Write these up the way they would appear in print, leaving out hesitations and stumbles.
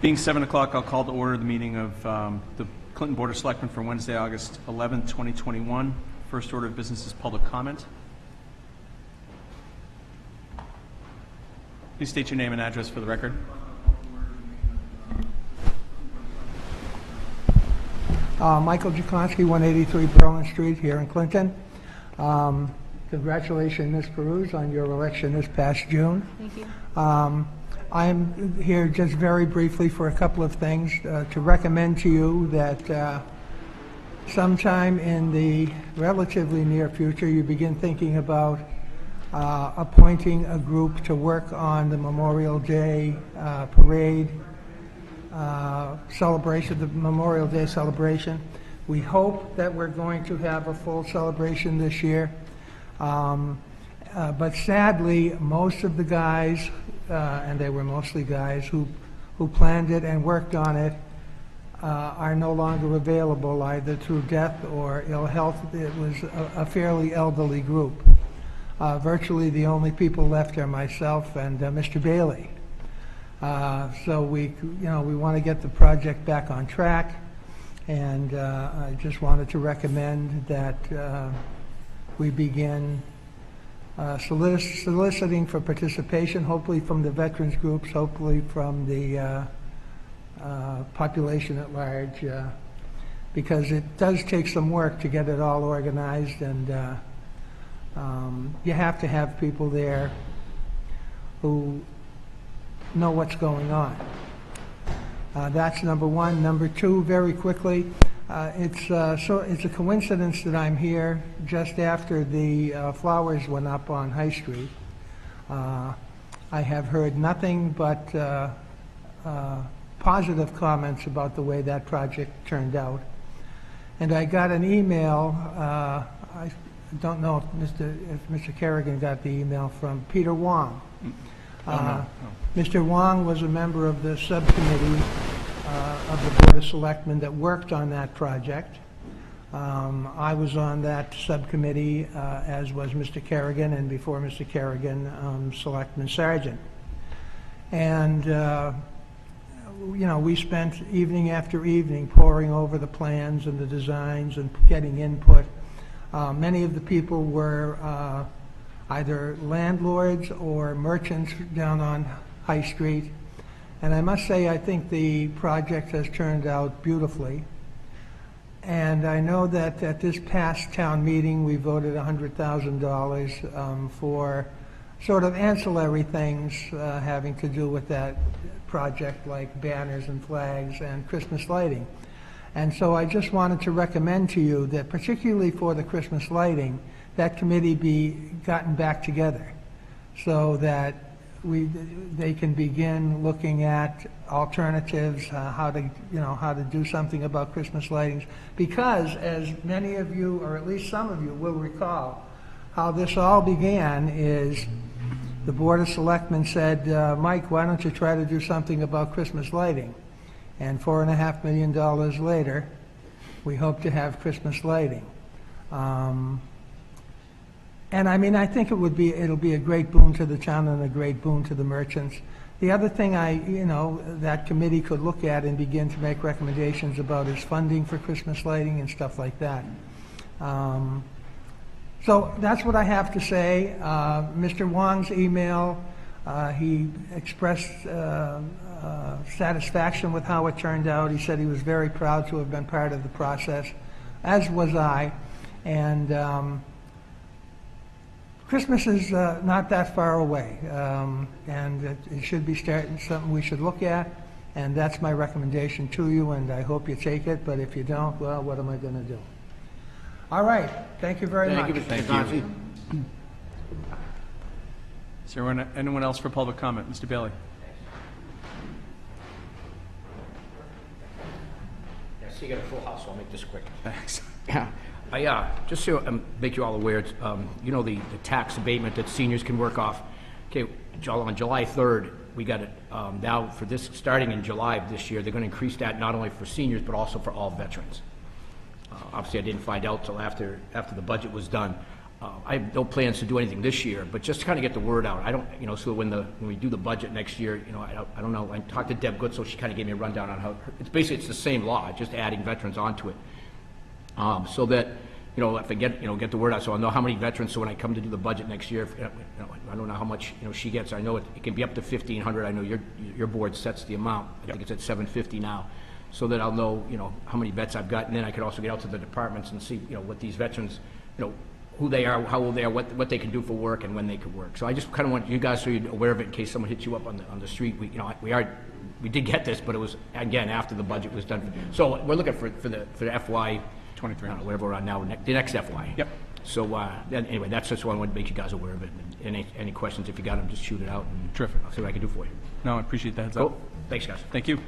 Being 7 o'clock, I'll call to order the meeting of the Clinton Board of Selectmen for Wednesday, August 11th, 2021. First order of business is public comment. Please state your name and address for the record. Michael Jakonski, 183 Berlin Street here in Clinton. Congratulations, Ms. Peruz, on your election this past June. Thank you. I am here just very briefly for a couple of things to recommend to you that sometime in the relatively near future you begin thinking about appointing a group to work on the Memorial Day parade celebration, the Memorial Day celebration. We hope that we're going to have a full celebration this year. But sadly, most of the guys, and they were mostly guys who planned it and worked on it, are no longer available either through death or ill health. It was a fairly elderly group. Virtually the only people left are myself and Mr. Bailey. So we want to get the project back on track, and I just wanted to recommend that we begin soliciting for participation, hopefully from the veterans groups, hopefully from the population at large, because it does take some work to get it all organized, and you have to have people there who know what's going on. That's number one. Number two, very quickly, it's a coincidence that I'm here just after the flowers went up on High Street. I have heard nothing but positive comments about the way that project turned out. And I got an email, I don't know if Mr. Kerrigan got the email, from Peter Wong. No. Mr. Wong was a member of the subcommittee of the Board of Selectmen that worked on that project. I was on that subcommittee, as was Mr. Kerrigan, and before Mr. Kerrigan, Selectman Sargent. And we spent evening after evening poring over the plans and the designs and getting input. Many of the people were either landlords or merchants down on High Street. And I must say, I think the project has turned out beautifully. And I know that at this past town meeting, we voted $100,000 for sort of ancillary things having to do with that project, like banners and flags and Christmas lighting. And so I just wanted to recommend to you that, particularly for the Christmas lighting, that committee be gotten back together so that they can begin looking at alternatives, how to do something about Christmas lightings. Because, as many of you, or at least some of you, will recall, how this all began is the Board of Selectmen said, Mike, why don't you try to do something about Christmas lighting? And $4.5 million later, we hope to have Christmas lighting. And I mean, I think it'll be a great boon to the town and a great boon to the merchants. The other thing that committee could look at and begin to make recommendations about is funding for Christmas lighting and stuff like that. So that's what I have to say. Mr. Wong's email, he expressed satisfaction with how it turned out. He said he was very proud to have been part of the process, as was I. And Christmas is not that far away, and it should be something we should look at, and that's my recommendation to you, and I hope you take it, but if you don't, well, what am I going to do? All right. Thank you very much. Thank you. Is there anyone else for public comment? Mr. Bailey. Yes, you got a full house, so I'll make this quick. Thanks. Just to make you all aware, the tax abatement that seniors can work off. Okay, on July 3rd, we got it now for this, starting in July of this year, they're going to increase that not only for seniors, but also for all veterans. Obviously, I didn't find out till after the budget was done. I have no plans to do anything this year, but just to kind of get the word out. I don't, so when we do the budget next year, I don't know. I talked to Deb Good, so she kind of gave me a rundown on how, it's the same law, just adding veterans onto it. So that, if I get the word out, so I'll know how many veterans, so when I come to do the budget next year, I don't know how much, she gets. I know it can be up to 1,500. I know your board sets the amount. I think it's at 750 now. So that I'll know, how many vets I've got, and then I could also get out to the departments and see, what these veterans, who they are, how old they are, what they can do for work, and when they could work. So I just kind of want you guys so you're aware of it in case someone hits you up on the street. We did get this, but it was again after the budget was done. So we're looking for the FY 23, whatever we're on now, the next FY. Yep. So anyway, that's just what I wanted to make you guys aware of it. And any questions, if you got them, just shoot it out. And Terrific. I'll see what I can do for you. No, I appreciate that heads Cool. up. Thanks, guys. Thank you.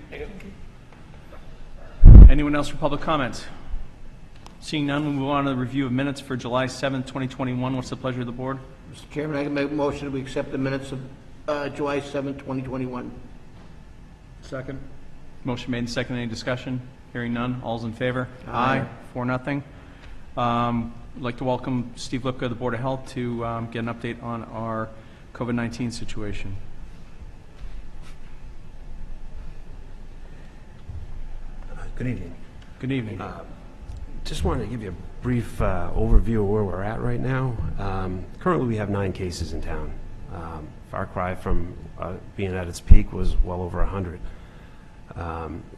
Anyone else for public comment? Seeing none, we'll move on to the review of minutes for July 7th, 2021. What's the pleasure of the board? Mr. Chairman, I can make a motion that we accept the minutes of July 7, 2021. Second. Motion made and seconded. Any discussion? Hearing none. All's in favor? Aye. 4-0. I'd like to welcome Steve Lipka of the Board of Health to get an update on our COVID-19 situation. Good evening. Good evening. Just wanted to give you a brief overview of where we're at right now. Currently, we have 9 cases in town. Far cry from being at its peak was well over 100.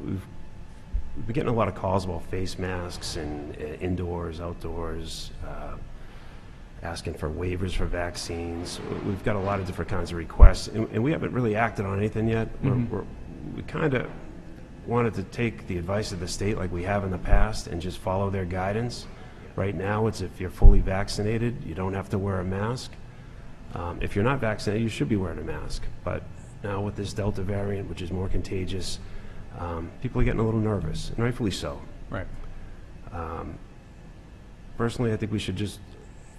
We've been getting a lot of calls about face masks and indoors, outdoors, asking for waivers for vaccines. We've got a lot of different kinds of requests, and we haven't really acted on anything yet. We kind of wanted to take the advice of the state like we have in the past and just follow their guidance. Right now, it's if you're fully vaccinated, you don't have to wear a mask. If you're not vaccinated, you should be wearing a mask. But now with this Delta variant, which is more contagious, people are getting a little nervous, and rightfully so. Right. Personally, I think we should just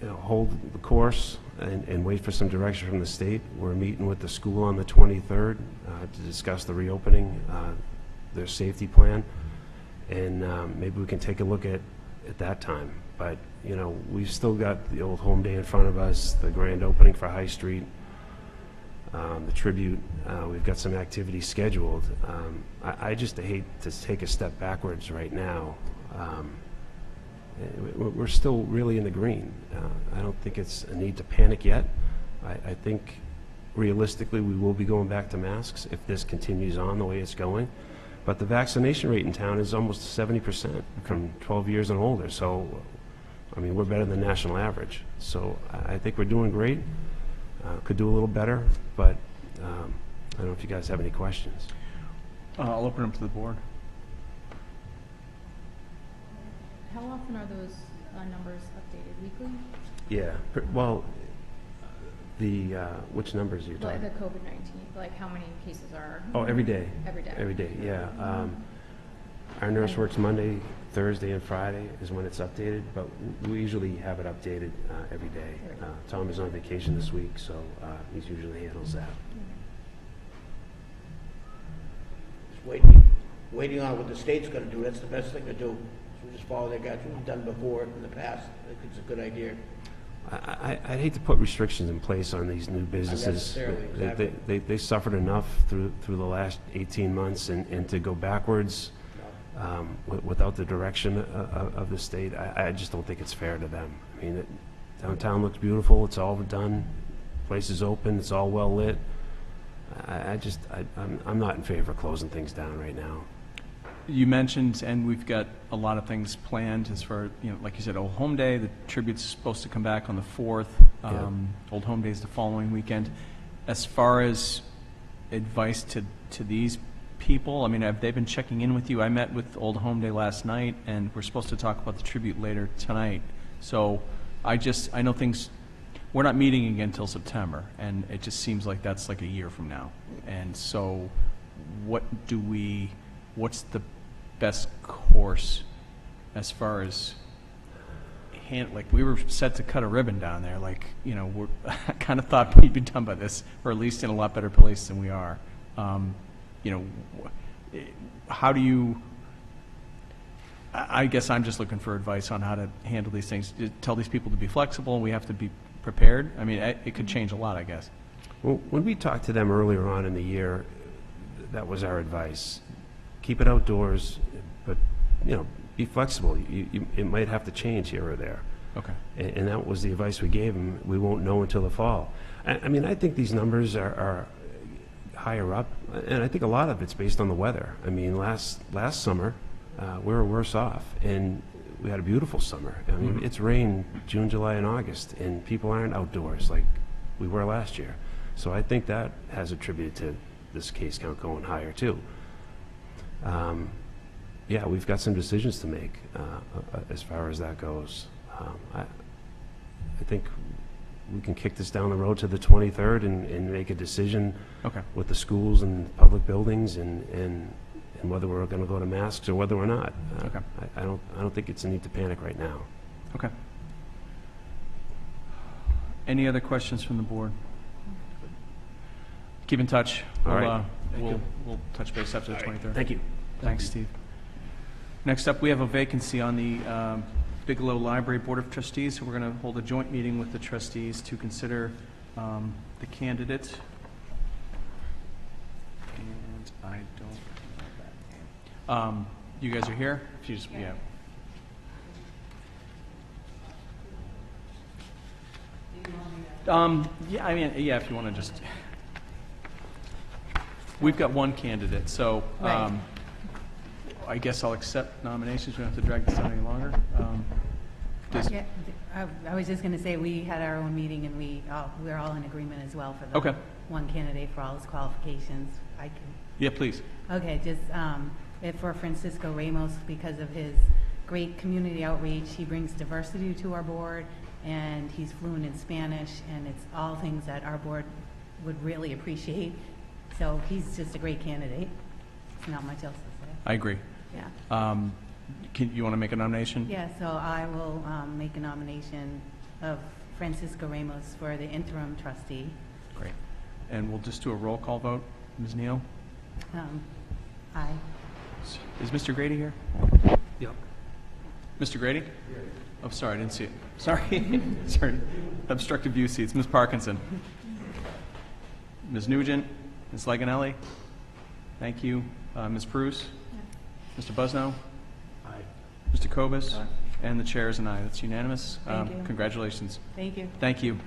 hold the course and wait for some direction from the state. We're meeting with the school on the 23rd to discuss the reopening, their safety plan, and maybe we can take a look at that time. But we've still got the Old Home Day in front of us, the grand opening for High Street, the tribute. We've got some activities scheduled. I just hate to take a step backwards right now. We're still really in the green. I don't think it's a need to panic yet. I think realistically we will be going back to masks if this continues on the way it's going. But the vaccination rate in town is almost 70% from 12 years and older. So, I mean, we're better than the national average. So I think we're doing great. Could do a little better, but I don't know if you guys have any questions. I'll open them to the board. How often are those numbers updated? Weekly? Yeah, well, which numbers are you talking? The COVID-19, like how many cases are? Oh, every day. Every day. Every day, yeah. Our nurse works Monday, Thursday, and Friday is when it's updated, but we usually have it updated every day. Tom is on vacation this week, so he usually handles that. Just waiting on what the state's going to do. That's the best thing to do. So we just follow their guides. We've done before in the past. I think it's a good idea. I'd hate to put restrictions in place on these new businesses. Exactly. They suffered enough through the last 18 months, and to go backwards without the direction of the state, I just don't think it's fair to them. I mean, downtown looks beautiful. It's all done. Place is open. It's all well lit. I'm not in favor of closing things down right now. You mentioned, and we've got a lot of things planned as far, like you said, Old Home Day. The tribute's supposed to come back on the 4th. Old Home Day is the following weekend. As far as advice to these people, I mean, have they been checking in with you? I met with Old Home Day last night, and we're supposed to talk about the tribute later tonight. So I know things, we're not meeting again until September, and it just seems like that's like a year from now. And so what's the best course as far as like we were set to cut a ribbon down there, like I kind of thought we'd be done by this, or at least in a lot better place than we are. How do you I guess I'm just looking for advice on how to handle these things. Tell these people to be flexible, and we have to be prepared. I mean, it could change a lot, I guess. Well, when we talked to them earlier on in the year, that was our advice. Keep it outdoors, but, you know, be flexible. It might have to change here or there. Okay. And that was the advice we gave them. We won't know until the fall. I mean, I think these numbers are higher up, and I think a lot of it's based on the weather. I mean, last summer, we were worse off, and we had a beautiful summer. I mean, it's rained June, July, and August, and people aren't outdoors like we were last year. So I think that has attributed to this case count going higher, too. Yeah, we've got some decisions to make as far as that goes. I think we can kick this down the road to the 23rd and make a decision Okay. with the schools and public buildings and whether we're going to go to masks or whether we're not. Okay. I don't think it's a need to panic right now. Okay. Any other questions from the board? Keep in touch. All right. We'll touch base after the 23rd. Thank you. Thanks, Steve. Next up, we have a vacancy on the Bigelow Library Board of Trustees, so we're going to hold a joint meeting with the trustees to consider the candidate. And I don't know that name. You guys are here? If you just, yeah. Yeah, I mean, yeah, if you want to just... We've got one candidate, so I guess I'll accept nominations. We don't have to drag this out any longer. Yeah, I was just going to say, we had our own meeting, and we're all in agreement as well for the Okay. one candidate for all his qualifications. I can, Yeah, please. okay, just for Francisco Ramos, because of his great community outreach, he brings diversity to our board, and he's fluent in Spanish, and it's all things that our board would really appreciate. So he's just a great candidate. There's not much else to say. I agree. Yeah. You want to make a nomination? Yeah, so I will make a nomination of Francisco Ramos for the interim trustee. Great. And we'll just do a roll call vote. Ms. Neal? Aye. Is Mr. Grady here? Yep. Mr. Grady? Oh, sorry, I didn't see it. Sorry. Sorry. Obstructive view seats. Ms. Parkinson? Ms. Nugent? Ms. Leganelli? Thank you. Ms. Bruce? Mr. Busnow? Aye. Mr. Kobus? And the chair is an aye. That's unanimous. Thank you. Congratulations. Thank you. Thank you.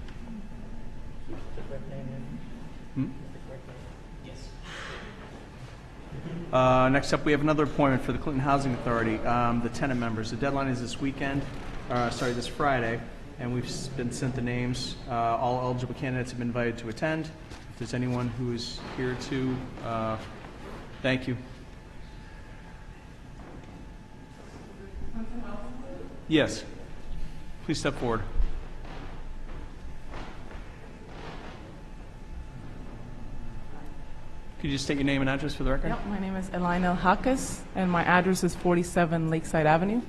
Next up, we have another appointment for the Clinton Housing Authority, the tenant members. The deadline is this weekend, this Friday, and we've been sent the names. All eligible candidates have been invited to attend. If there's anyone who is here to, thank you. Yes. Please step forward. Could you just state your name and address for the record? Yep, my name is Elina Hakas, and my address is 47 Lakeside Avenue.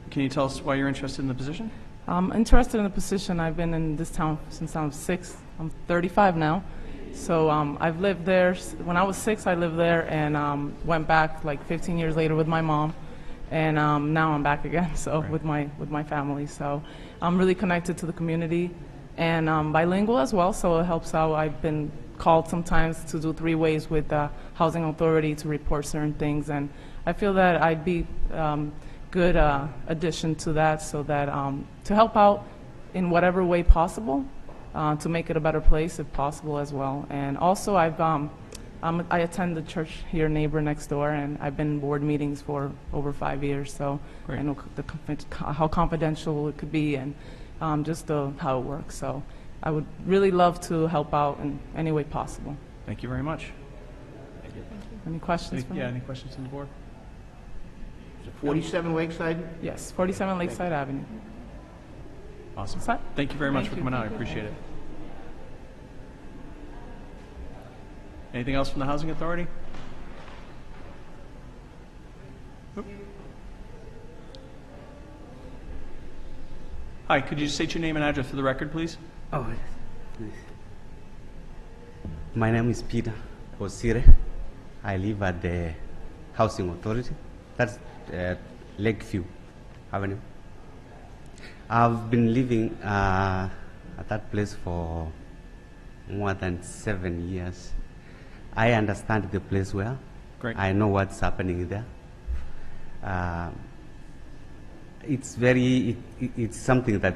Can you tell us why you're interested in the position? I'm interested in the position. I've been in this town since I was 6. I'm 35 now. So I've lived there. When I was 6, I lived there and went back like 15 years later with my mom. And now I'm back again, so Right. with my family. So I'm really connected to the community and bilingual as well, so it helps out. I've been called sometimes to do 3 ways with the Housing Authority to report certain things, and I feel that I'd be good addition to that, so that to help out in whatever way possible to make it a better place if possible as well. And also I attend the church here, neighbor next door, and I've been in board meetings for over 5 years, so Great. I know how confidential it could be and just how it works. So I would really love to help out in any way possible. Thank you very much. Any questions? Any, yeah, any questions from the board? Is it 47 Lakeside? Yes, 47 Lakeside Avenue. Awesome. Is that- Thank you very much Thank for you. coming out. I appreciate it. Anything else from the Housing Authority? Oop. Hi, could you just state your name and address for the record, please? Oh, my name is Peter Osire. I live at the Housing Authority. That's Lakeview Avenue. I've been living at that place for more than 7 years. I understand the place well. Great. I know what's happening there. It's something that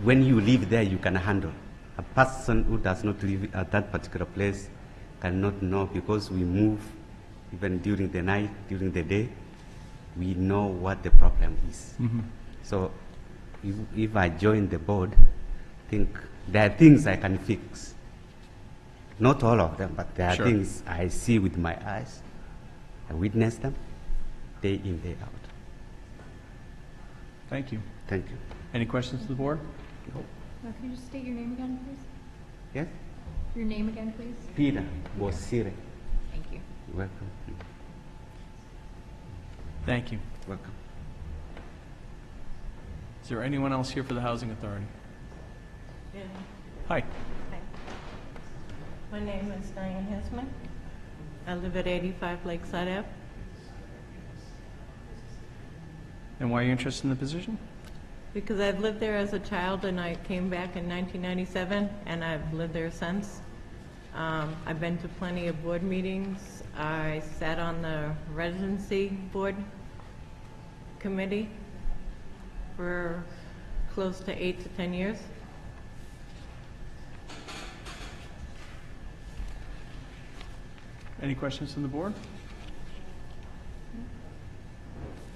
when you live there, you can handle. A person who does not live at that particular place cannot know, because we move even during the night, during the day. We know what the problem is. Mm-hmm. So if I join the board, I think there are things I can fix. Not all of them, but there are Sure. things I see with my eyes. I witness them day in, day out. Thank you. Thank you. Any questions to the board? Can you just state your name again, please? Yes? Your name again, please? Peter Bosire. Thank you. Welcome. Thank you. Welcome. Is there anyone else here for the Housing Authority? Yeah. Hi. Hi. My name is Diane Hisman. I live at 85 Lakeside Ave. And why are you interested in the position? Because I've lived there as a child and I came back in 1997 and I've lived there since. I've been to plenty of board meetings. I sat on the residency board committee for close to 8 to 10 years. Any questions from the board?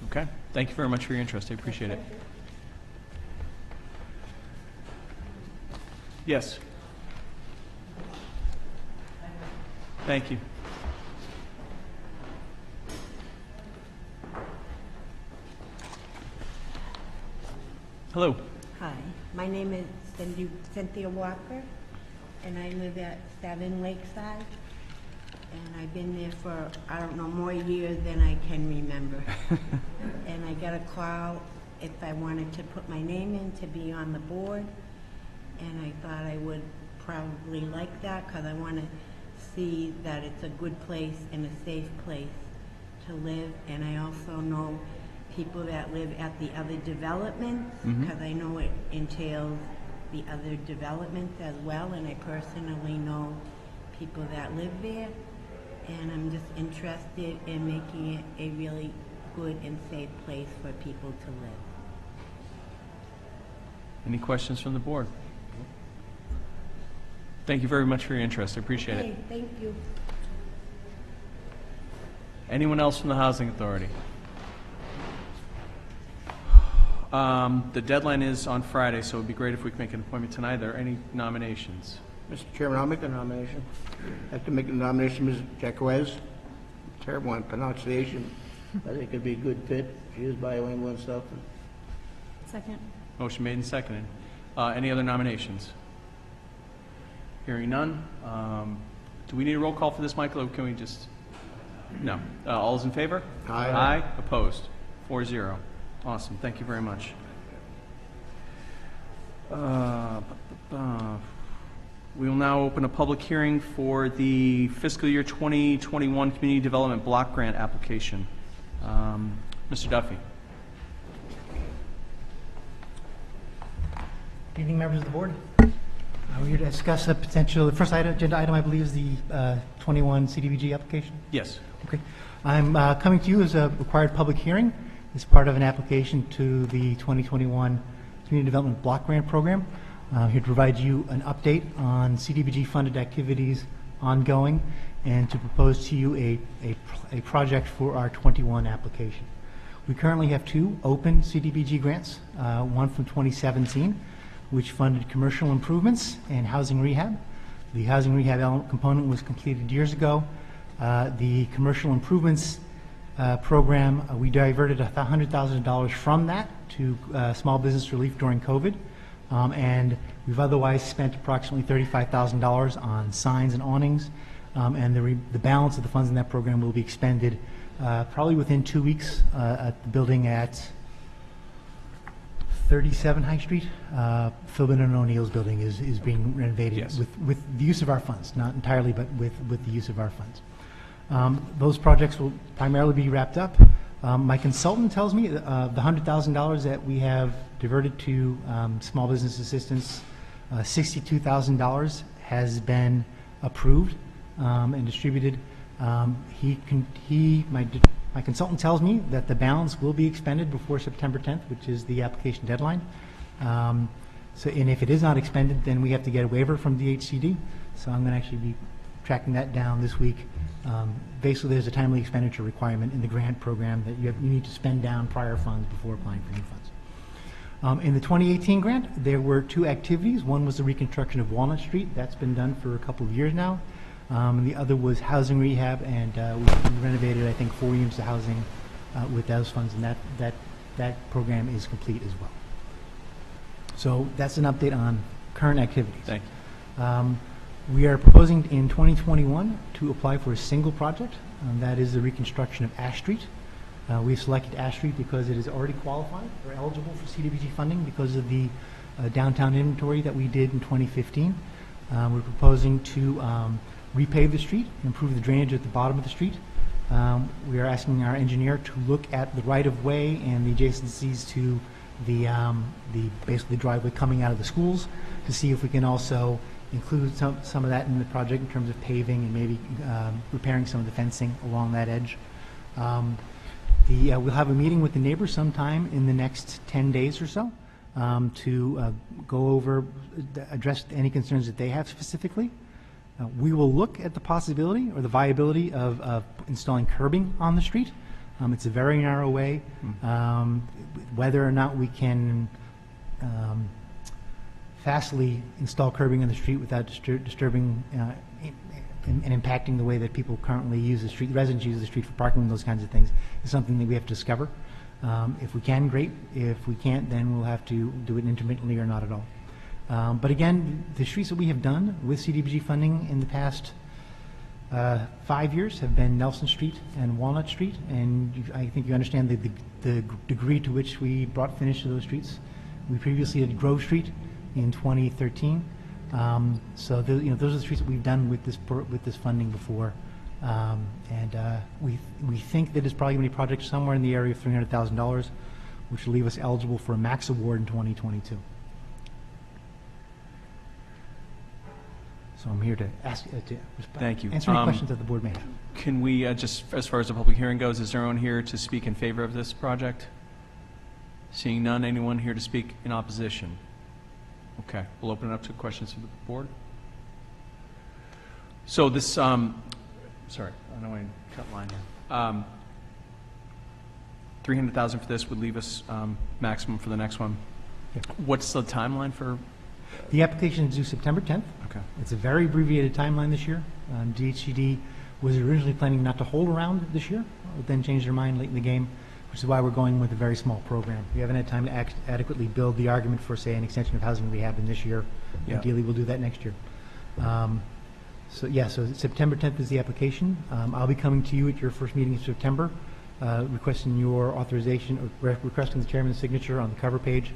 Okay. Thank you very much for your interest. I appreciate it. Yes. Thank you. Hello. Hi, my name is Cynthia Walker, and I live at 7 Lakeside, and I've been there for, I don't know, more years than I can remember. And I got a call if I wanted to put my name in to be on the board, and I thought I would probably like that because I want to see that it's a good place and a safe place to live. And I also know people that live at the other developments, because I know it entails the other developments as well, and I personally know people that live there, and I'm just interested in making it a really good and safe place for people to live. Any questions from the board? Thank you very much for your interest. I appreciate it. Hey, thank you. Anyone else from the Housing Authority? The deadline is on Friday, so it would be great if we could make an appointment tonight. Are there any nominations? Mr. Chairman, I'll make the nomination. I'd like to make the nomination, Ms. Jacquez. Terrible on pronunciation. I think it'd be a good fit. She is bilingual and stuff. Second. Motion made and seconded. Any other nominations? Hearing none. Do we need a roll call for this, Michael, or can we just? No. All those in favor? Aye. Aye. Opposed? 4-0. Awesome. Thank you very much. We will now open a public hearing for the fiscal year 2021 Community Development Block Grant application. Mr. Duffy. Good evening, members of the board. We're here to discuss the first agenda item, I believe, is the 21 CDBG application. Yes. Okay. I'm coming to you as a required public hearing as part of an application to the 2021 Community Development Block Grant Program. I'm here to provide you an update on CDBG funded activities ongoing and to propose to you a project for our 21 application. We currently have 2 open CDBG grants, one from 2017, which funded commercial improvements and housing rehab. The housing rehab component was completed years ago. The commercial improvements program, we diverted $100,000 from that to small business relief during COVID. And we've otherwise spent approximately $35,000 on signs and awnings. And the balance of the funds in that program will be expended probably within 2 weeks at the building at 37 High Street. Philbin and O'Neill's building is being renovated. Yes. with the use of our funds, not entirely, but with the use of our funds. Those projects will primarily be wrapped up. My consultant tells me the $100,000 that we have diverted to small business assistance, $62,000 has been approved and distributed. My consultant tells me that the balance will be expended before September 10th, which is the application deadline. And if it is not expended, then we have to get a waiver from DHCD. So I'm going to actually be tracking that down this week. Basically, there's a timely expenditure requirement in the grant program that you need to spend down prior funds before applying for new funds. In the 2018 grant, there were 2 activities. One was the reconstruction of Walnut Street. That's been done for a couple of years now. The other was housing rehab, and we renovated, I think, 4 units of housing with those funds, and that program is complete as well. So that's an update on current activities. Thank you. We are proposing in 2021 to apply for a single project, and that is the reconstruction of Ash Street. We've selected Ash Street because it is already qualified or eligible for CDBG funding because of the downtown inventory that we did in 2015. We're proposing to repave the street, improve the drainage at the bottom of the street. We are asking our engineer to look at the right-of-way and the adjacencies to basically the driveway coming out of the schools to see if we can also include some of that in the project in terms of paving and maybe repairing some of the fencing along that edge. We'll have a meeting with the neighbors sometime in the next 10 days or so to go over, address any concerns that they have specifically. We will look at the possibility or the viability of installing curbing on the street. It's a very narrow way. Whether or not we can fastly install curbing on the street without disturbing and impacting the way that people currently use the street, residents use the street for parking and those kinds of things, is something that we have to discover. If we can, great. If we can't, then we'll have to do it intermittently or not at all. But again, the streets that we have done with CDBG funding in the past 5 years have been Nelson Street and Walnut Street, and I think you understand the degree to which we brought finish to those streets. We previously did Grove Street in 2013. So those are the streets that we've done with this funding before, and we think that there's probably going to be projects somewhere in the area of $300,000, which will leave us eligible for a max award in 2022. So I'm here to Thank you. Answer any questions that the board may have. Can we, just as far as the public hearing goes, is there anyone here to speak in favor of this project? Seeing none, anyone here to speak in opposition? Okay, we'll open it up to questions from the board. So this, sorry, I don't want to cut line here. 300,000 for this would leave us maximum for the next one. Yeah. What's the timeline for? The application is due September 10th. Okay. It's a very abbreviated timeline this year. DHCD was originally planning not to hold around this year, but then changed their mind late in the game, which is why we're going with a very small program. We haven't had time to adequately build the argument for, say, an extension of housing rehab in this year. Yeah. Ideally, we'll do that next year. So September 10th is the application. I'll be coming to you at your first meeting in September, requesting your authorization, or requesting the chairman's signature on the cover page.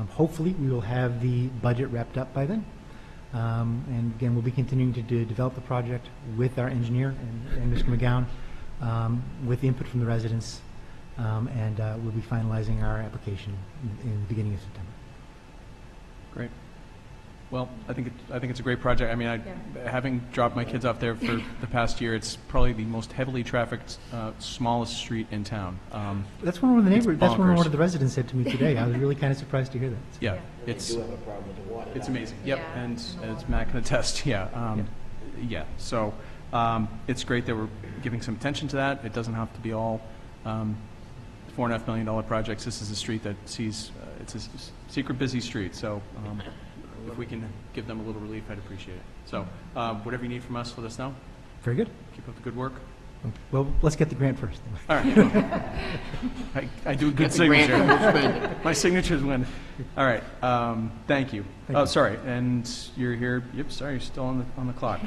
Hopefully, we will have the budget wrapped up by then. And again, we'll be continuing to develop the project with our engineer and Mr. McGowan, with the input from the residents, and we'll be finalizing our application in the beginning of September. Great. Well, I think it's a great project. I mean, having dropped my kids off there for the past year, it's probably the most heavily trafficked, smallest street in town. That's what one of the neighbors. That's what bonkers. one of the residents said to me today. I was really kind of surprised to hear that. Yeah, it's amazing. Yep, and as Matt can attest, yeah. So it's great that we're giving some attention to that. It doesn't have to be all $4.5 million projects. This is a street that sees it's a secret busy street. So if we can give them a little relief, I'd appreciate it. So whatever you need from us, let us know. Very good. Keep up the good work. Well, let's get the grant first. All right. I do a good signature. My signature's when. All right. Thank you. Thank you. Sorry. And you're here. Yep. Sorry. You're still on the clock.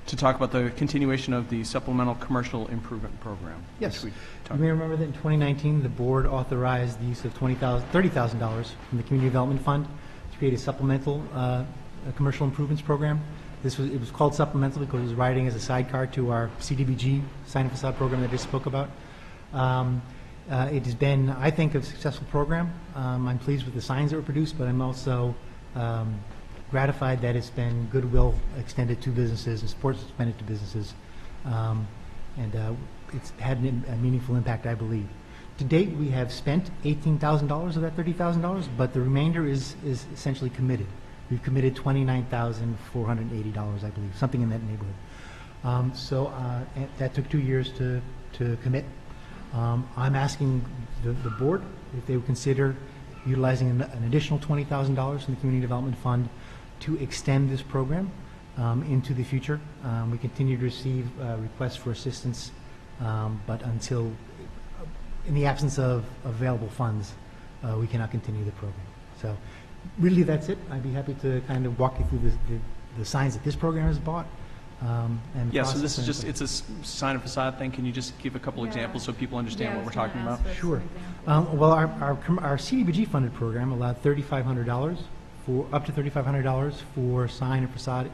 To talk about the continuation of the supplemental commercial improvement program. Yes. which we You talked may remember that in 2019, the board authorized the use of $30,000 from the Community Development Fund to create a supplemental commercial improvements program. It was called supplemental because it was riding as a sidecar to our CDBG sign and facade program that I just spoke about. It has been, I think, a successful program. I'm pleased with the signs that were produced, but I'm also gratified that it's been goodwill extended to businesses and support expended to businesses. It's had a meaningful impact, I believe. To date, we have spent $18,000 of that $30,000, but the remainder is essentially committed. We've committed $29,480, I believe, something in that neighborhood. And that took 2 years to commit. I'm asking the board if they would consider utilizing an additional $20,000 from the Community Development Fund to extend this program into the future. We continue to receive requests for assistance, but in the absence of available funds, we cannot continue the program. So really, that's it. I'd be happy to kind of walk you through the signs that this program has bought. And Yeah, so this is process just, it's a sign and facade thing. Can you just give a couple examples so people understand what we're talking about? Sure. Well, our CDBG funded program allowed $3,500 up to $3,500 for sign and facade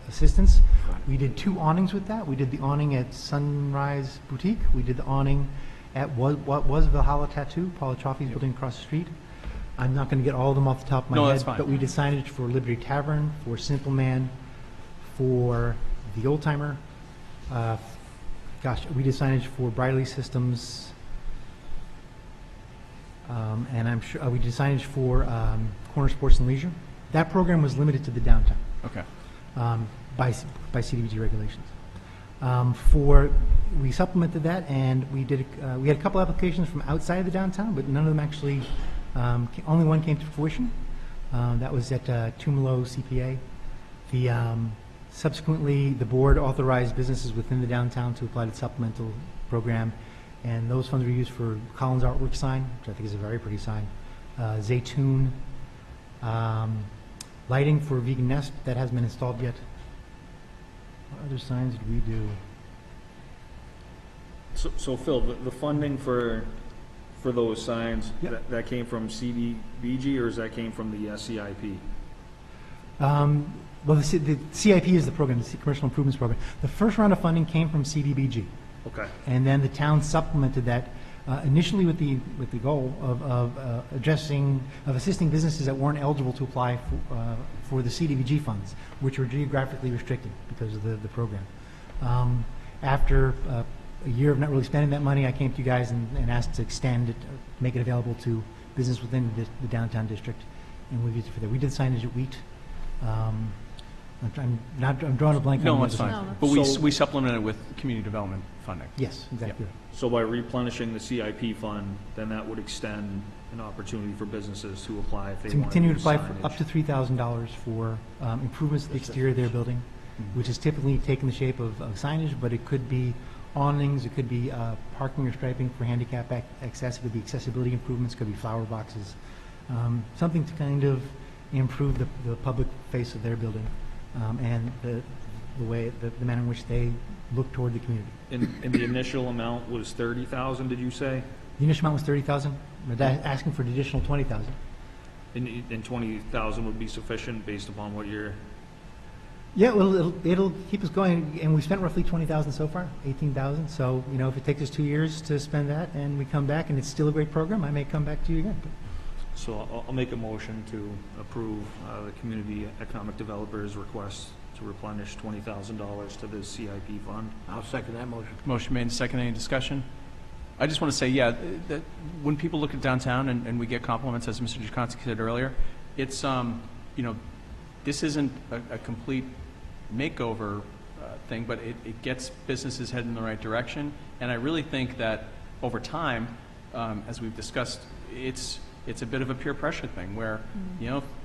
assistance. We did 2 awnings with that. We did the awning at Sunrise Boutique. We did the awning at what was Valhalla Tattoo, Paula Chaffee's building across the street. I'm not going to get all of them off the top of my head, that's fine. but we did signage for Liberty Tavern, for Simple Man, for the Old Timer. We did signage for Briley Systems, and I'm sure we did signage for Corner Sports and Leisure. That program was limited to the downtown. Okay. By CDBG regulations. We supplemented that, and we had a couple applications from outside the downtown, but none of them actually. Only one came to fruition. That was at Tumalo CPA. Subsequently, the board authorized businesses within the downtown to apply to the supplemental program, and those funds were used for Collins Artwork sign, which I think is a very pretty sign. Zaytoon, lighting for Vegan Nest that hasn't been installed yet. What other signs did we do? So Phil, the funding for those signs, Yep. that came from CDBG, or is that came from the CIP? Well, the CIP is the program, the Commercial Improvements Program. The first round of funding came from CDBG, Okay. and then the town supplemented that initially with the goal of assisting businesses that weren't eligible to apply for the CDBG funds, which were geographically restricted because of the program. After a year of not really spending that money, I came to you guys and asked to extend it, make it available to business within the downtown district, and we've used it for that. We did signage at Wheat. I'm drawing a blank. No, on that's the other fine. signs. But So- we supplement it with community development funding. Yes, exactly. So by replenishing the CIP fund, then that would extend an opportunity for businesses to apply if they To want continue to use apply for up signage. to $3,000 for improvements to the exterior of their building, which is typically taken the shape of signage, but it could be awnings, it could be parking or striping for handicap access, it could be accessibility improvements, it could be flower boxes, something to kind of improve the public face of their building and the manner in which they look toward the community. And the initial amount was 30,000, did you say? The initial amount was $30,000, but asking for an additional $20,000. And 20,000 would be sufficient based upon what you're... Yeah, well, it'll keep us going, and we spent roughly $20,000 so far, $18,000. So, if it takes us 2 years to spend that, and we come back, and it's still a great program, I may come back to you again. So I'll make a motion to approve the Community Economic Developers' request to replenish $20,000 to the CIP fund. I'll second that motion. Motion made and seconded. Any discussion? I just want to say, that when people look at downtown and we get compliments, as Mr. Jakonski said earlier, it's, this isn't a complete makeover thing, but it gets businesses heading in the right direction. And I really think that over time, as we've discussed, it's a bit of a peer pressure thing where,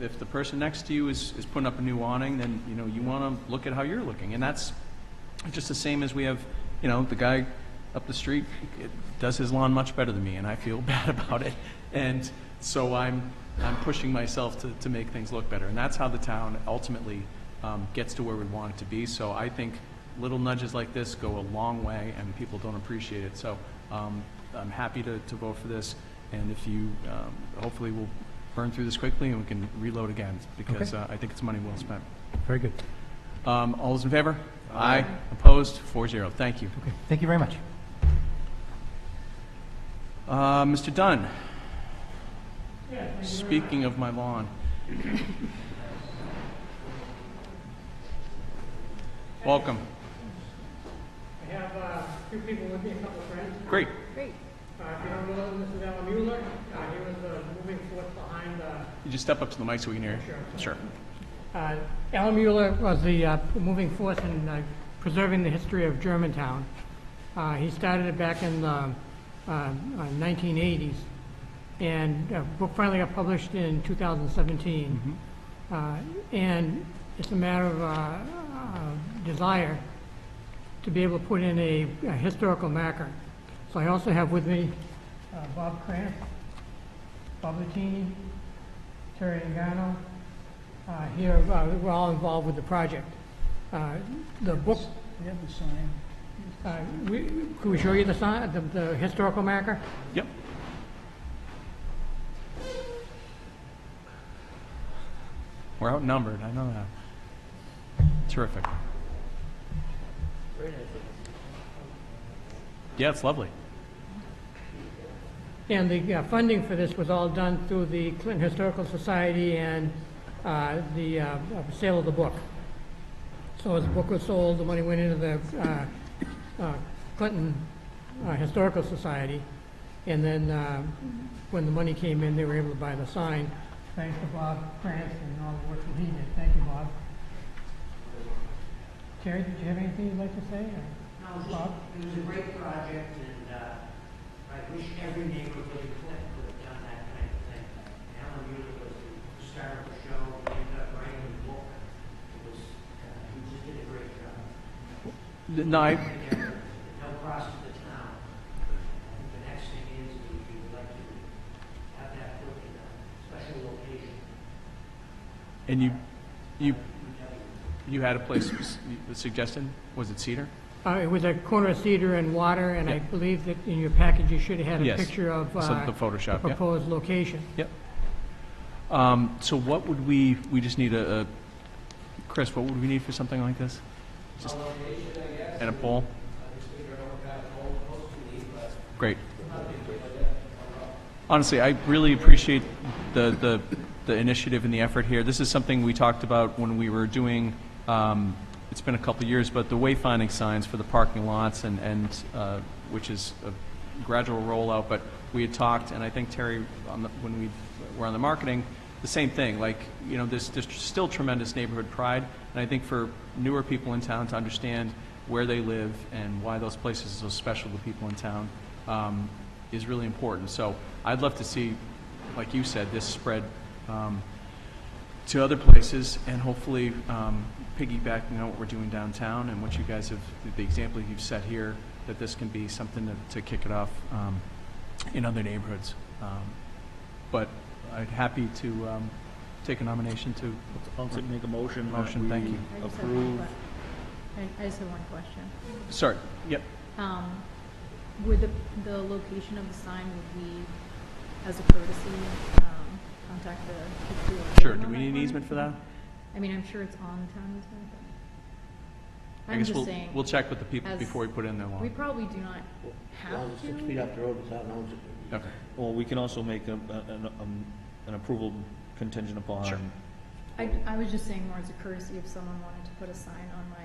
if the person next to you is putting up a new awning, then, you want to look at how you're looking. And that's just the same as we have, the guy up the street does his lawn much better than me, and I feel bad about it. And so I'm pushing myself to make things look better. And that's how the town ultimately gets to where we want it to be. So I think little nudges like this go a long way, and people don't appreciate it. So I'm happy to vote for this. And if you, hopefully we'll burn through this quickly and we can reload again, because I think it's money well spent. Very good. All those in favor? Aye. Opposed? 4-0. Thank you. Okay, thank you very much. Mr. Dunn? Speaking of my lawn. Welcome. I have a few people with me, a couple of friends. Great. Great. If you don't know, this is Alan Mueller. He was the moving force behind You just step up to the mic so we can hear you. Sure. Sure. Alan Mueller was the moving force in preserving the history of Germantown. He started it back in the 1980s, and the book finally got published in 2017. And it's a matter of desire to be able to put in a historical marker. So I also have with me Bob Krantz, Bob Latini, Terry Engano. Here, we're all involved with the project. The book. We have the sign. Could we show you the sign, the historical marker? Yep. We're outnumbered, I know that. Terrific. Yeah, it's lovely. And the funding for this was all done through the Clinton Historical Society and the sale of the book. So as the book was sold, the money went into the Clinton Historical Society, and then when the money came in, they were able to buy the sign. Thanks to Bob Krantz and all the work that he did. Thank you, Bob. Terry, did you have anything you'd like to say? No, it was a great project, and I wish every neighborhood in Clinton could have done that kind of thing. Alan Mueller was the star of the show. He ended up writing the book. It was, he just did a great job. No, No cost to the town. The next thing is we would like to have that put in a special location. and you had a place suggested? Was it Cedar? It was a corner of Cedar and Water, and I believe that in your package you should have had a Yes. picture of So the Photoshop, the yeah. proposed location. Yep. So what would we just need Chris, what would we need for something like this? Just and a pole? Great. Honestly, I really appreciate the initiative and the effort here. This is something we talked about when we were doing, it's been a couple of years, but the wayfinding signs for the parking lots and which is a gradual rollout, but we had talked, and I think Terry, when we were on the marketing, the same thing, like, there's still tremendous neighborhood pride, and I think for newer people in town to understand where they live and why those places are so special to people in town is really important. So I'd love to see, like you said, this spread to other places, and hopefully piggybacking on what we're doing downtown and what you guys have, the example you've set here, that this can be something to kick it off in other neighborhoods. But I'm happy to take a nomination to. I'll make a motion. Motion, thank you. I just have Approve. I just have one question. Sorry, yep. Would the location of the sign, would we, as a courtesy, contact the people? Sure, do we need an easement for that? I mean, I'm sure it's on the town easement, but I'm just saying. We'll check with the people as- before we put in their lawn. We probably do not As long as have it's 6 to. feet off the road, the town owns it. Okay. Well, we can also make an approval contingent upon. Sure. I was just saying more as a courtesy if someone wanted to put a sign on my.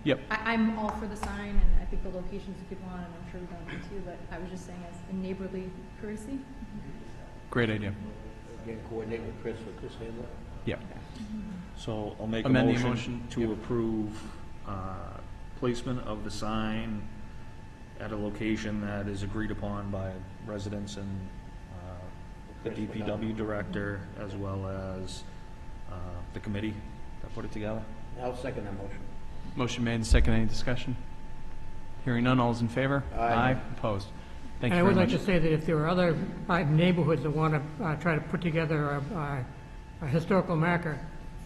Yep. I'm all for the sign, and I think the location's a good one, and I'm sure we don't need to, but I was just saying as a neighborly courtesy. Great idea. Again, coordinate with Chris handle. Yep. So I'll make a Amend the motion motion. to approve placement of the sign at a location that is agreed upon by residents and the DPW director, as well as the committee that put it together. I'll second that motion. Motion made and second. Any discussion? Hearing none, all's in favor? Aye. Opposed? Thank And you I would very like much. to say that if there are other neighborhoods that want to try to put together a historical marker,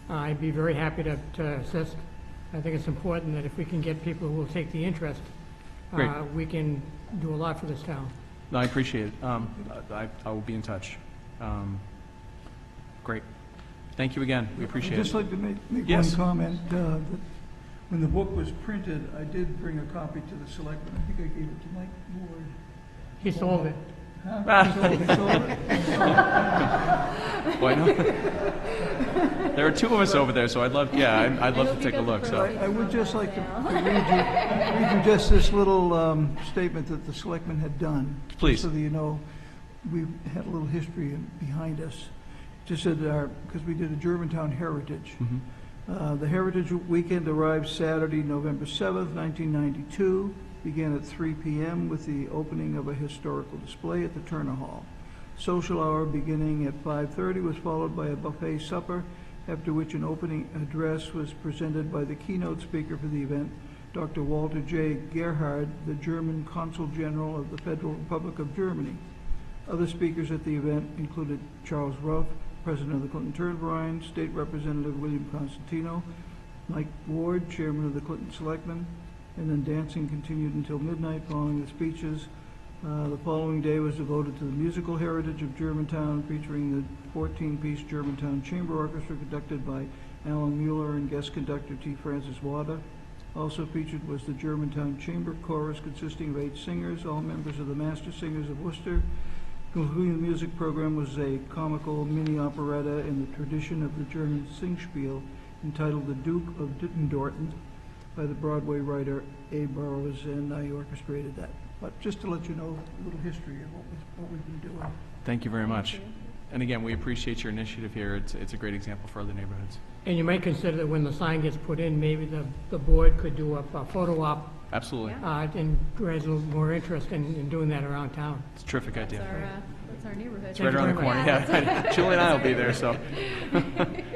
I'd be very happy to assist. I think it's important that if we can get people who will take the interest, Great. we can do a lot for this town. No, I appreciate it. I will be in touch. Great. Thank you again. We appreciate I'd just it. like to make one Yes. comment. when the book was printed, I did bring a copy to the selectmen. I think I gave it to Mike Ward. He sold it. Huh? He sold it? Why not? There are two of us over there, so I'd love to take a look. So I would just like to read you just this little statement that the selectmen had done. Please. So that you know, we had a little history behind us. Just said, because we did a Germantown Heritage. The Heritage Weekend arrived Saturday, November 7th, 1992. Began at 3 p.m. with the opening of a historical display at the Turner Hall. Social hour beginning at 5:30 was followed by a buffet supper, after which an opening address was presented by the keynote speaker for the event, Dr. Walter J. Gerhard, the German Consul General of the Federal Republic of Germany. Other speakers at the event included Charles Ruff, President of the Clinton Turnverein, State Representative William Constantino, Mike Ward, Chairman of the Clinton Selectmen, and then dancing continued until midnight following the speeches. The following day was devoted to the musical heritage of Germantown, featuring the 14-piece Germantown Chamber Orchestra conducted by Alan Mueller and guest conductor T. Francis Wada. Also featured was the Germantown Chamber Chorus, consisting of 8 singers, all members of the Master Singers of Worcester. Concluding the music program was a comical mini-operetta in the tradition of the German Singspiel entitled The Duke of Dittendorten by the Broadway writer A. Burroughs, and I orchestrated that. But just to let you know a little history of what we've been doing. thank you very much. And again, we appreciate your initiative here. It's a great example for other neighborhoods. And you might consider that when the sign gets put in, maybe the board could do a photo op. Absolutely. And raise a little more interest in doing that around town. It's a terrific idea. That's our neighborhood. It's right around the corner. Yeah, Julie and I will be there, so.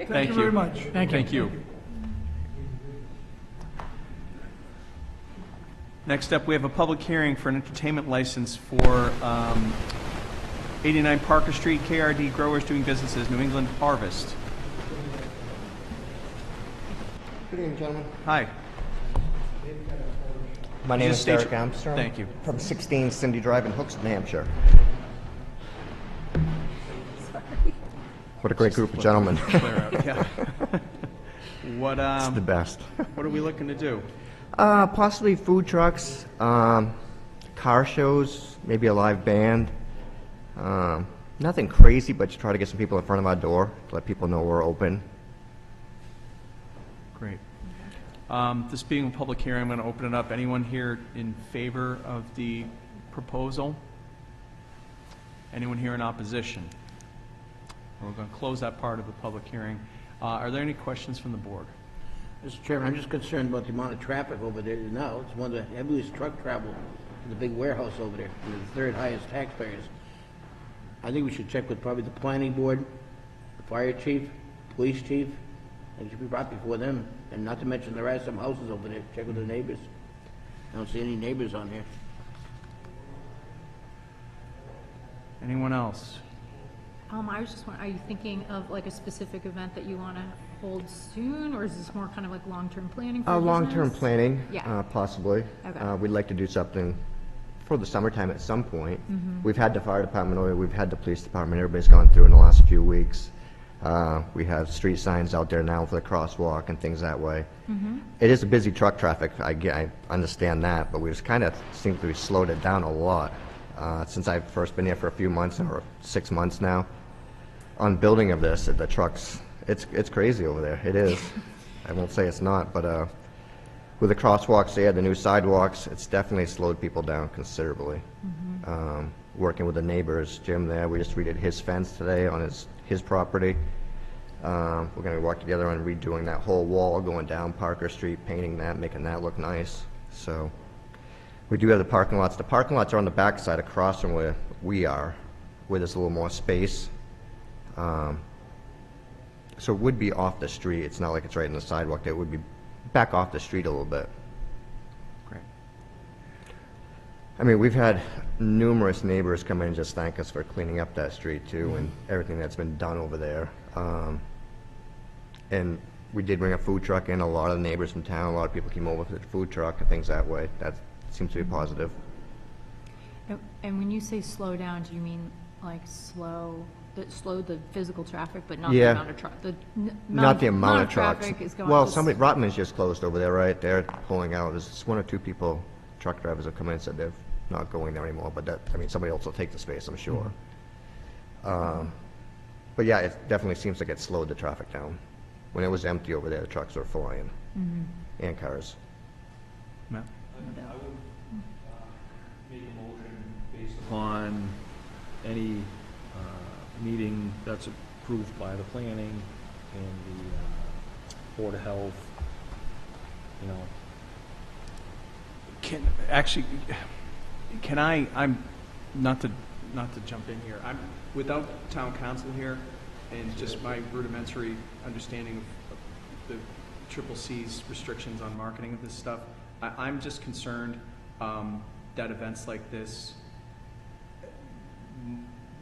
Thank you very much. Thank you. Next up, we have a public hearing for an entertainment license for 89 Parker St KRD Growers doing business as New England Harvest. Good evening, gentlemen. Hi. My name Just is state Derek your- Armstrong. Thank you. From 16 Cindy Drive in Hooksett, New Hampshire. What a great group of gentlemen. Clear out, yeah. What, It's the best. What are we looking to do? Possibly food trucks, car shows, maybe a live band. Nothing crazy, but to try to get some people in front of our door to let people know we're open. Great. This being a public hearing, I'm going to open it up. Anyone here in favor of the proposal? Anyone here in opposition? We're going to close that part of the public hearing. Are there any questions from the board? Mr. Chairman, I'm just concerned about the amount of traffic over there now. It's one of the heaviest truck travel to the big warehouse over there. We're the third highest taxpayers. I think we should check with probably the planning board, the fire chief, police chief, and it should be brought before them. And not to mention there are some houses over there. Check with the neighbors. I don't see any neighbors on here. Anyone else? I was just wondering, are you thinking of like a specific event that you want to hold soon, or is this more kind of like long-term planning for Long-term business? planning, Yeah. possibly. Okay. We'd like to do something for the summertime at some point. Mhm. We've had the fire department over, we've had the police department, everybody's gone through in the last few weeks. We have street signs out there now for the crosswalk and things that way. Mhm. It is a busy truck traffic, I understand that, but we just kind of seem to have slowed it down a lot. Since I've first been here for a few months, or 6 months now, on building of this, the trucks, it's crazy over there. It is. I won't say it's not, but with the crosswalks there, the new sidewalks, it's definitely slowed people down considerably. Working with the neighbors, Jim there, we just redid his fence today on his property. We're going to work together on redoing that whole wall going down Parker Street, painting that, making that look nice. So we do have the parking lots. The parking lots are on the back side across from where we are, where there's a little more space. So it would be off the street. It's not like it's right in the sidewalk. It would be back off the street a little bit. Great. I mean, we've had numerous neighbors come in and just thank us for cleaning up that street too, and everything that's been done over there. And we did bring a food truck in. A lot of the neighbors from town, a lot of people came over for the food truck and things that way. That seems to be positive. And when you say slow down, do you mean like slow that slowed the physical traffic, but not the Yeah. amount of truck, Not the amount of trucks. traffic is going. Well, just- Rotman's just closed over there, right? They're pulling out. There's just one or two people, truck drivers have come in and said they're not going there anymore, but that, I mean, somebody else will take the space, I'm sure. But yeah, it definitely seems like it slowed the traffic down. When it was empty over there, the trucks were flying, and cars. Matt? I would make a motion based upon any meeting that's approved by the planning and the Board of Health, you know. Can I'm, not to jump in here, I'm, without town council here, and just my rudimentary understanding of the triple C's restrictions on marketing of this stuff, I'm just concerned that events like this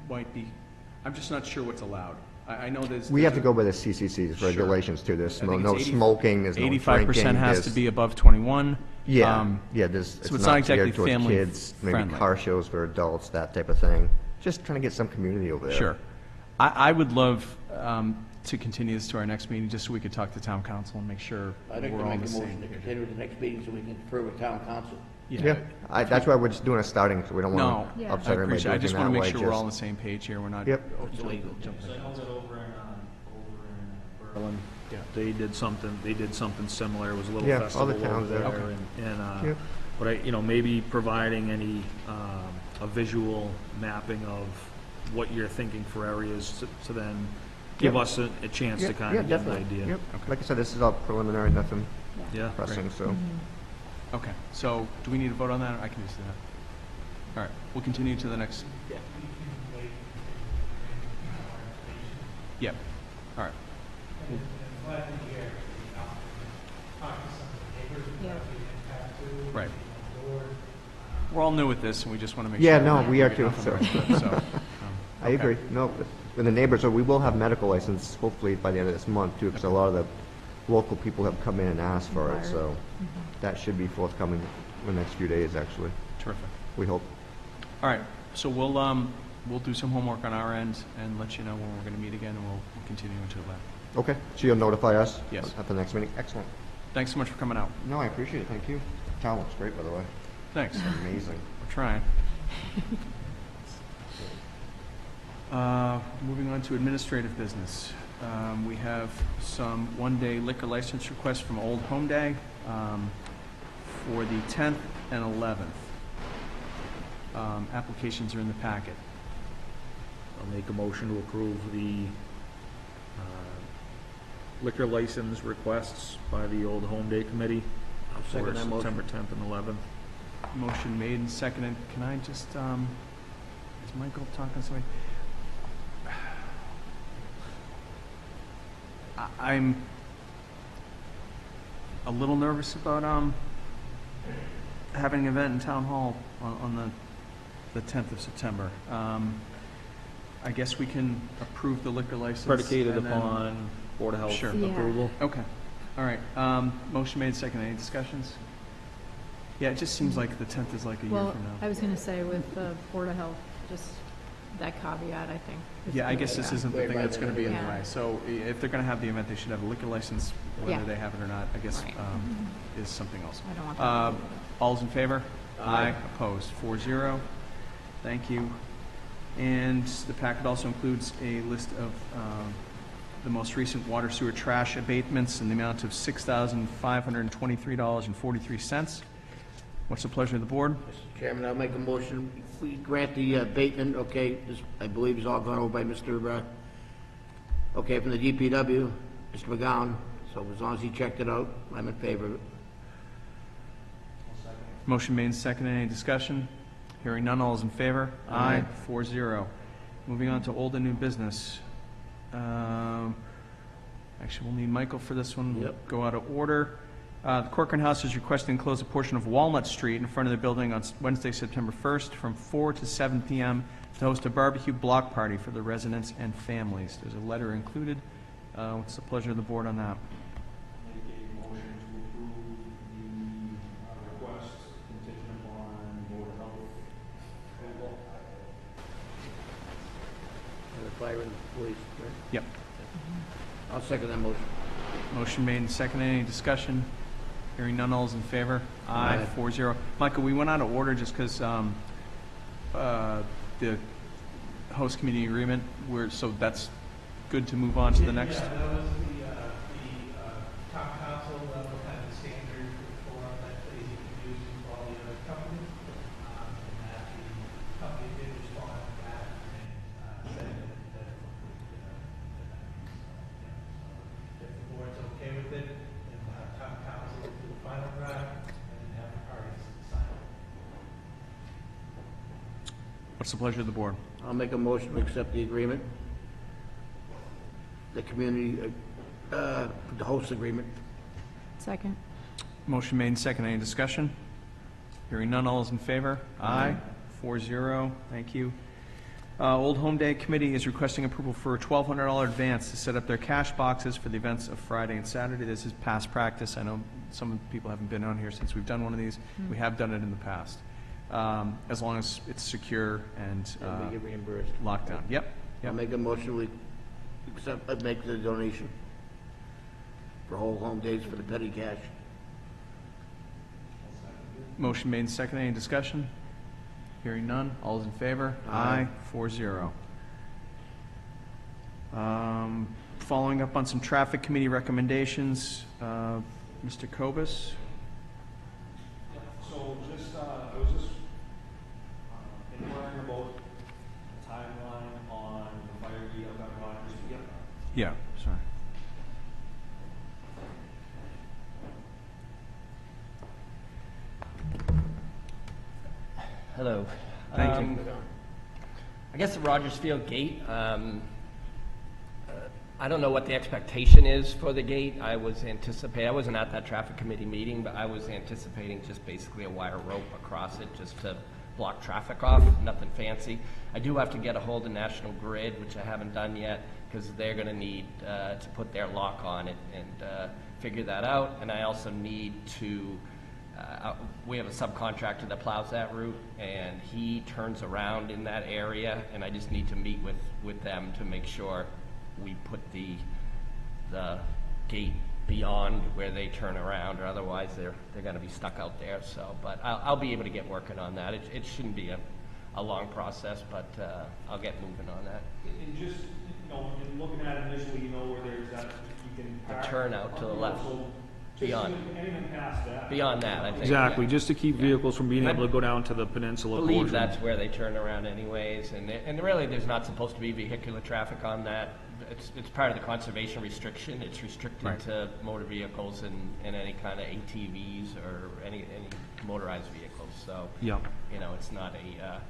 might be, I'm just not sure what's allowed. I know We have to go by the CCC's regulations too. There's I think no it's smoking, there's no drinking. 85% has to there's- be above 21. Yeah, Um, there's, so it's not exactly geared towards family kids, maybe friendly. car shows for adults, that type of thing. Just trying to get some community over there. Sure. I would love to continue this to our next meeting, just so we could talk to town council and make sure I'd like we're to all on make the a motion same to page. continue with the next meeting so we can confer with town council. Yeah, that's why we're just doing a starting, so we don't No, want to I upset everybody appreciate, I doing just it want that to way. make sure we're all on the just- same page here, we're not. Yep. jumping. So I know that over in Berlin, they did something similar, it was a little Yeah, all festival the over towns there. there. Okay. And, but maybe providing any, a visual mapping of what you're thinking for areas to then give Yep. us a chance to Yeah, kind yeah, of get an definitely. idea. Yep. Like I said, this is all preliminary, nothing Yeah. pressing, so. Okay, so do we need to vote on that? I can just do that. All right, we'll continue to the next. Yep, all right. Yeah. Right. We're all new at this, and we just want to make Yeah, sure. no, we're we are getting too, off so. on the right foot, so, I okay. agree. No, and the neighbors, we will have medical license hopefully by the end of this month too, because a lot of the local people have come in and asked for it, so that should be forthcoming in the next few days, actually. Terrific. We hope. All right, so we'll do some homework on our end and let you know when we're going to meet again, and we'll continue until then. Okay, so you'll notify us? Yes. At the next meeting? Excellent. Thanks so much for coming out. No, I appreciate it, thank you. Town looks great, by the way. Thanks. Amazing. We're trying. Moving on to administrative business. We have some one-day liquor license requests from Old Home Day for the 10th and 11th. Applications are in the packet. I'll make a motion to approve the liquor license requests by the Old Home Day Committee for second that motion. September 10th and 11th. Motion made and seconded. Can I just, is Michael talking to somebody? I'm a little nervous about having an event in Town Hall on the 10th of September. I guess we can approve the liquor license. Predicated and then- upon Board of Health Sure. approval. Okay, all right. Motion made, second. Any discussions? Yeah, it just seems like the 10th is like a year Well, from now. I was going to say with the Board of Health, just that caveat, I think. is Yeah, I good. guess this isn't the thing that's going to be in the Yeah. way. So if they're going to have the event, they should have a liquor license, whether Yeah. they have it or not, I guess, Right. is something else. I don't want that. All's in favor? Aye. Opposed? 4-0. Thank you. And the packet also includes a list of the most recent water sewer trash abatements in the amount of $6,523.43. What's the pleasure of the board? Mr. Chairman, I'll make a motion, we grant the abatement, okay, this, I believe is all gone over by Mr., okay, from the DPW, Mr. McGowan, so as long as he checked it out, I'm in favor of it. Motion made and seconded. Any discussion? Hearing none, all is in favor? Aye. 4-0. Moving on to old and new business. Actually, we'll need Michael for this one. We'll go out of order. The Corcoran House is requesting to close a portion of Walnut Street in front of the building on Wednesday, September 1st from 4 to 7 p.m. to host a barbecue block party for the residents and families. There's a letter included. What's the pleasure of the board on that? Make a motion to approve the request contingent upon Board of Health approval. fire and police, right? Yep. I'll second that motion. Motion made and seconded. Any discussion? Hearing none, all's in favor? Aye. 4-0. Michael, we went out of order just because the host community agreement, so that's good to move on to the next? Yeah, that was the town council level kind of standard for that they use for all the other companies. And that the company did respond to that and said that if the board's okay with it, then we'll have town council do the final draft and have the parties sign it. What's the pleasure of the board? I'll make a motion to accept the agreement. The community, the host agreement. Second. Motion made and seconded. Any discussion? Hearing none, all is in favor? Aye. 4-0. Thank you. Old Home Day Committee is requesting approval for a $1,200 advance to set up their cash boxes for the events of Friday and Saturday. This is past practice. I know some people haven't been on here since we've done one of these. We have done it in the past. As long as it's secure and And we get reimbursed. locked down. Yep. I'll make a motion, we accept, make the donation for whole home days for the petty cash. Motion made and seconded. Any discussion? Hearing none. All is in favor? Aye. 4-0. Following up on some traffic committee recommendations, Mr. Kobus? So just, I was just inquiring about the timeline on the fire gate up at Rogers. Yep. Yeah, sorry. Hello. Thank you. I guess the Rogers Field gate, I don't know what the expectation is for the gate. I wasn't at that traffic committee meeting, but I was anticipating just basically a wire rope across it just to block traffic off, nothing fancy. I do have to get a hold of National Grid, which I haven't done yet, because they're going to need to put their lock on it and figure that out. And I also need to, we have a subcontractor that plows that route, and he turns around in that area, and I just need to meet with them to make sure we put the gate beyond where they turn around, or otherwise they're going to be stuck out there. So, but I'll be able to get working on that. It shouldn't be a long process, but I'll get moving on that. And just, in looking at it initially, where there's that, you can The park. turnout to the left, So beyond. anything past that. Beyond that, I think. Exactly, yeah. just to keep vehicles from being able to go down to the peninsula I portion. believe that's where they turn around anyways, and really, there's not supposed to be vehicular traffic on that. It's part of the conservation restriction. It's restricted Right. to motor vehicles and any kind of ATVs or any motorized vehicles. So, Yep. it's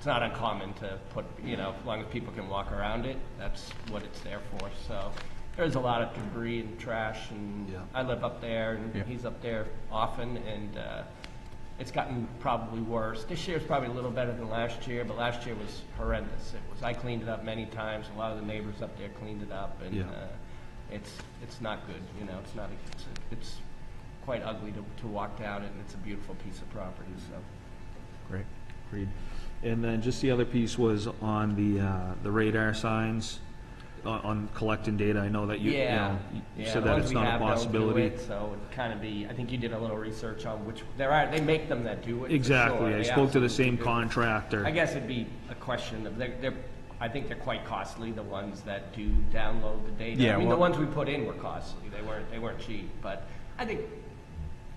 not uncommon to put, as long as people can walk around it, that's what it's there for. So, there's a lot of debris and trash, and Yeah. I live up there, and Yeah. he's up there often, and it's gotten probably worse. This year's probably a little better than last year, but last year was horrendous. I cleaned it up many times. A lot of the neighbors up there cleaned it up, and Yeah. it's not good. It's quite ugly to walk down it, and it's a beautiful piece of property. So. Great. Agreed. And then just the other piece was on the radar signs, on collecting data. I know that you said that it's not a possibility. So it'd kind of be, I think you did a little research on which, they make them that do it. for Exactly. sure. I They spoke to the absolutely same do. contractor. I guess it'd be a question of, I think they're quite costly, the ones that do download the data. Yeah, I mean, well- the ones we put in were costly, they weren't cheap, but I think,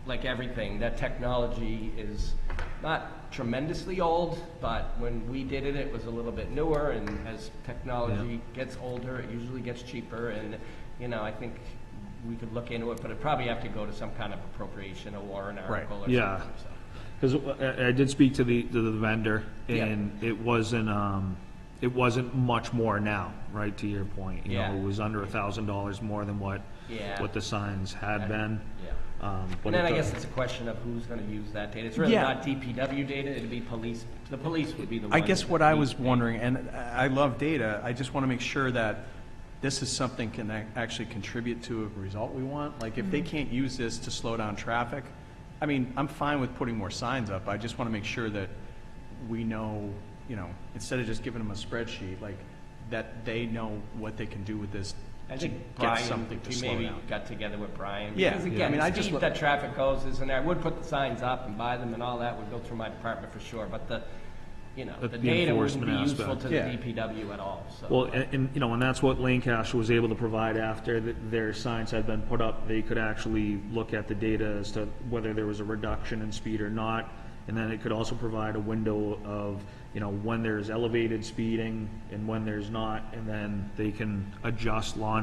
like everything, that technology is not tremendously old, but when we did it, it was a little bit newer, and as technology gets older, it usually gets cheaper, and, I think we could look into it, but it'd probably have to go to some kind of appropriation, a warrant article or Yeah. something, so. Because I did speak to the vendor, Yeah. and it wasn't much more now, right, to your point. Yeah. It was under $1,000 more than what the signs had been. Yeah. But And then I it guess does- it's a question of who's going to use that data. It's really Yeah. not DPW data, it'd be police. The police would be the I ones guess that what I need was data. wondering, and I love data, I just want to make sure that this is something can actually contribute to a result we want. Like, if they can't use this to slow down traffic, I mean, I'm fine with putting more signs up. I just want to make sure that we know, instead of just giving them a spreadsheet, like, that they know what they can do with this I to think get Brian, something to if you slow maybe down. got together with Brian. Yeah, Because yeah. again, I mean, the I just speed look- that traffic goes is in there. I would put the signs up and buy them and all that would go through my department for sure, but the The data wouldn't be enforcement useful aspect. to the Yeah. DPW at all, so. Well, and, you know, and that's what Lancaster was able to provide after their signs had been put up. They could actually look at the data as to whether there was a reduction in speed or not. And then it could also provide a window of, you know, when there's elevated speeding and when there's not, and then they can adjust their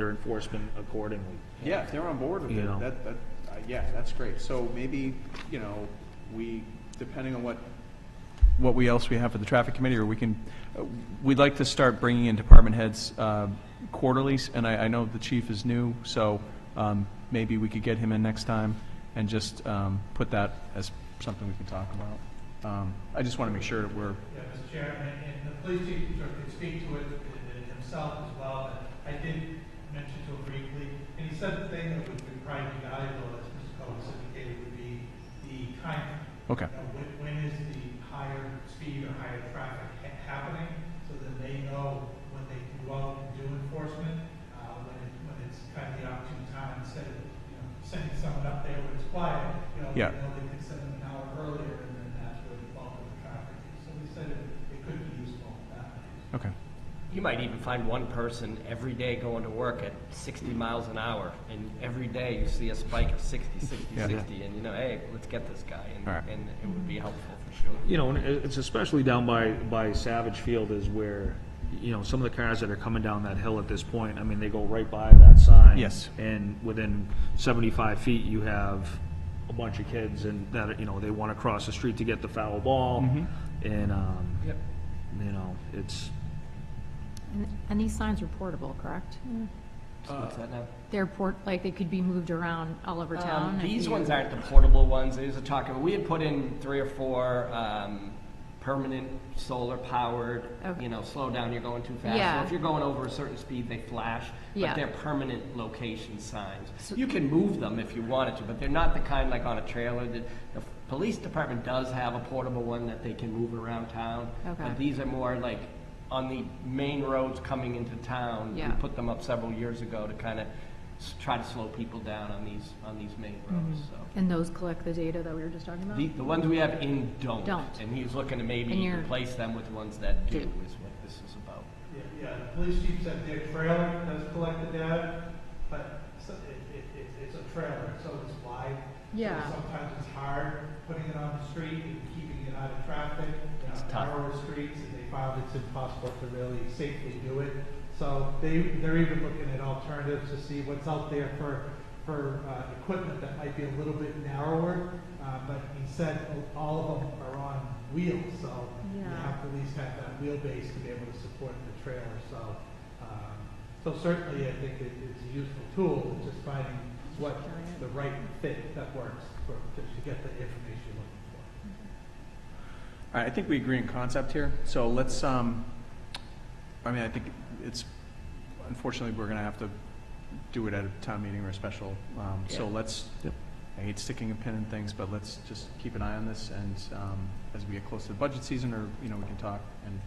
enforcement accordingly. Yeah, if they're on board with You it, know. yeah, that's great. So maybe, you know, depending on what else we have for the traffic committee, or we'd like to start bringing in department heads quarterlies, and I know the chief is new, so maybe we could get him in next time and just put that as something we can talk about. I just want to make sure that we're... Yeah, Mr. Chairman, and the police chief sort of could speak to it himself as well, but I did mention to him briefly, and he said the thing that would probably be valuable, as Mr. Cohen indicated, would be the timing. Okay. You know, when is the higher speed or higher traffic happening, so that they know when they can go out and do enforcement, when it's kind of the opportune time, instead of, you know, sending someone up there when it's quiet, you know, Yeah. they know they can send them an hour earlier, and then that's where the bulk of the traffic is. So we said it could be useful that way. Okay. You might even find one person every day going to work at 60 miles an hour, and every day you see a spike of 60, 60, Yeah. 60, and you know, hey, let's get this guy, and, All right. and it would be helpful for sure. You know, and it's especially down by Savage Field is where, you know, some of the cars that are coming down that hill at this point, I mean, they go right by that sign. Yes. And within 75 feet, you have a bunch of kids and that, you know, they want to cross the street to get the foul ball. Mhm. And, Yep. you know, it's, And these signs are portable, correct? So what's that now? They're like, they could be moved around all over town? if These you- ones aren't the portable ones. These are talking, we had put in 3 or 4 permanent solar powered, Okay. you know, slow down, you're going too fast. Yeah. So if you're going over a certain speed, they flash, Yeah. but they're permanent location signs. You can move them if you wanted to, but they're not the kind like on a trailer. The police department does have a portable one that they can move around town. Okay. But these are more like on the main roads coming into town. Yeah. We put them up several years ago to kind of try to slow people down on these main roads, so. And those collect the data that we were just talking about? The ones we have in don't. Don't. And he's looking to And maybe you're- replace them with ones that do, Do. is what this is about. Yeah, the police chief said their trailer does collect the data, but it's a trailer, so it's wide. Yeah. So sometimes it's hard putting it on the street and keeping it out of traffic. It's tough. Narrower streets, and they found it's impossible to really safely do it. So they're even looking at alternatives to see what's out there for equipment that might be a little bit narrower. But he said all of them are on wheels, so you Yeah. have to at least have that wheelbase to be able to support the trailer. So certainly I think it's a useful tool. It's just finding what the right fit that works to get the information you're looking for. All right, I think we agree in concept here, so let's, I mean, I think it's, unfortunately, we're gonna have to do it at a town meeting or a special, so Yeah. let's, I hate sticking a pin in things, but let's just keep an eye on this, and as we get close to the budget season, or, you know, we can talk, and,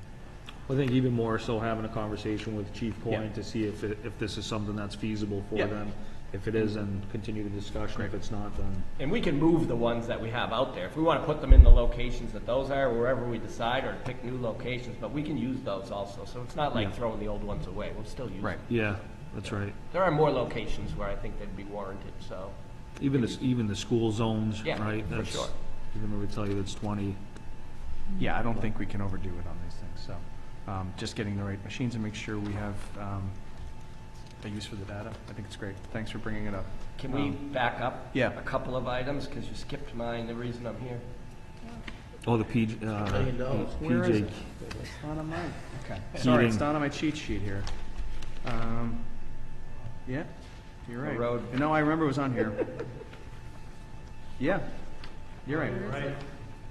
I think even more so having a conversation with Chief Yeah. Point to see if this is something that's feasible for Yeah. them. If it is, then continue the discussion. If it's not, then. And we can move the ones that we have out there. If we want to put them in the locations that those are, wherever we decide, or pick new locations, but we can use those also. So it's not like Yeah. throwing the old ones away. We'll still use them. Yeah, that's right. There are more locations where I think they'd be warranted, so. Even the school zones, Yeah, right? for That's- sure. Even though we tell you it's 20. yeah, I don't think we can overdo it on these things, so, just getting the right machines and make sure we have, a use for the data, I think it's great. Thanks for bringing it up. Can we back up yeah. a couple of items, because you skipped mine, the reason I'm here. Oh, the PJ. Where is it? PJ. It's not on mine. Okay. Keating. Sorry, it's not on my cheat sheet here. Yeah, you're right. Road. No, I remember it was on here. Yeah, you're right. Right.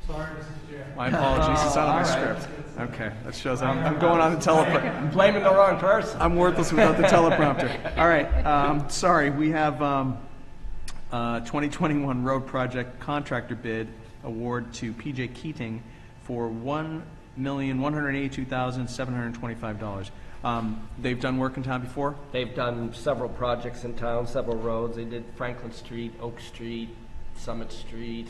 Sorry, Mr. Chair. My apologies, it's not on my all right. script. Okay, that shows I'm going on the teleprompter. I'm blaming the wrong person. I'm worthless without the teleprompter. All right, sorry, we have 2021 road project contractor bid award to PJ Keating for $1,182,725. They've done work in town before? They've done several projects in town, several roads. They did Franklin Street, Oak Street, Summit Street,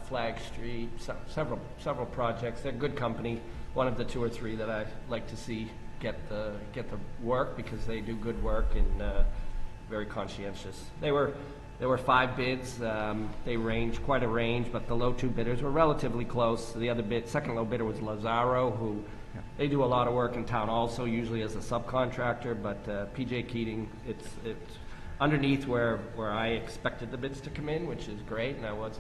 Flag Street, several projects. They're good company. One of the 2 or 3 that I like to see get the work, because they do good work and very conscientious. There were 5 bids. They ranged quite a range, but the low 2 bidders were relatively close. The second low bidder was Lazaro, who they do a lot of work in town also, usually as a subcontractor, but PJ Keating, it's underneath where I expected the bids to come in, which is great, and I was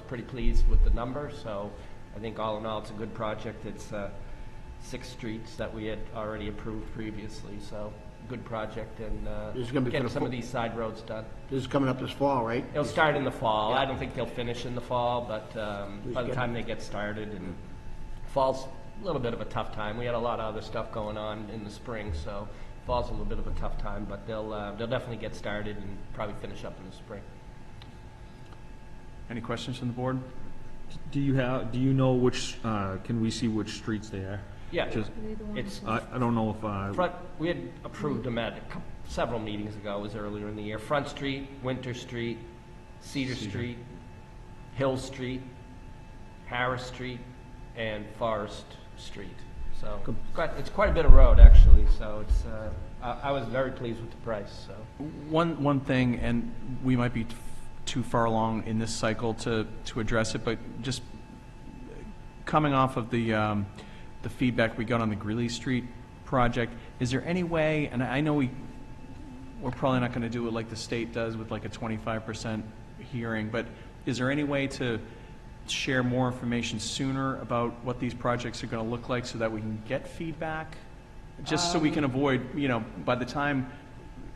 pretty pleased with the number, so I think all in all, it's a good project. It's 6 streets that we had already approved previously, so good project, and getting some of these side roads done. This is coming up this fall, right? It'll start in the fall. I don't think they'll finish in the fall, but by the time they get started, and fall's a little bit of a tough time. We had a lot of other stuff going on in the spring, so fall's a little bit of a tough time, but they'll definitely get started and probably finish up in the spring. Any questions from the board? Do you know which, can we see which streets they are? Yeah, it's, I don't know if we had approved them at several meetings ago. It was earlier in the year. Front Street, Winter Street, Cedar Street, Hill Street, Harris Street, and Forest Street. So it's quite a bit of road, actually. So it's I was very pleased with the price. So one thing, and we might be too far along in this cycle to address it, but just coming off of the feedback we got on the Greeley Street project, is there any way, and I know we're probably not going to do it like the state does with like a 25% hearing, but is there any way to share more information sooner about what these projects are going to look like so that we can get feedback? Just so we can avoid, by the time,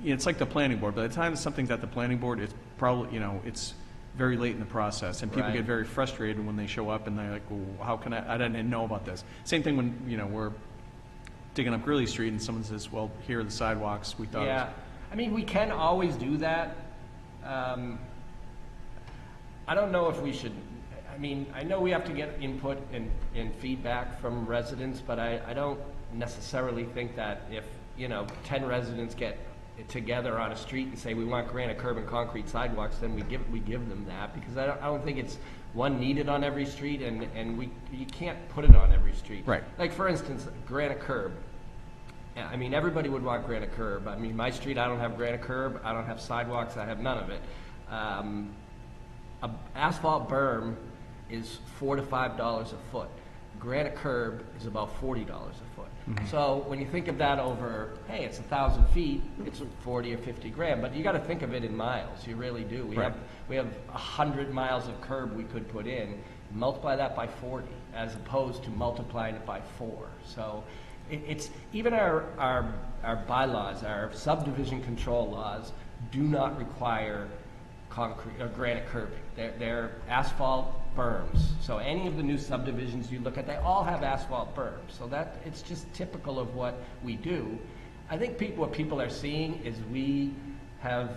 it's like the planning board, by the time something's at the planning board, it's probably, it's very late in the process, and people get very frustrated when they show up and they're like, well, how can I didn't know about this. Same thing when, we're digging up Greeley Street and someone says, well, here are the sidewalks, we thought. Yeah, I mean, we can always do that. I don't know if we should, I know we have to get input and feedback from residents, but I don't necessarily think that if, 10 residents get together on a street and say we want granite curb and concrete sidewalks, then we give them that, because I don't think it's needed on every street, and you can't put it on every street. Right. Like, for instance, granite curb. Everybody would want granite curb. My street, I don't have granite curb, I don't have sidewalks, I have none of it. An asphalt berm is $4 to $5 a foot. Granite curb is about $40 a foot. Mm-hmm. So when you think of that over, hey, it's 1,000 feet, it's 40 or 50 grand, but you got to think of it in miles. You really do. We have 100 miles of curb we could put in. Multiply that by 40, as opposed to multiplying it by 4. So it's even our bylaws, our subdivision control laws, do not require concrete or granite curbing. They're asphalt berms. So any of the new subdivisions you look at, they all have asphalt berms. So that it's just typical of what we do. I think what people are seeing is we have,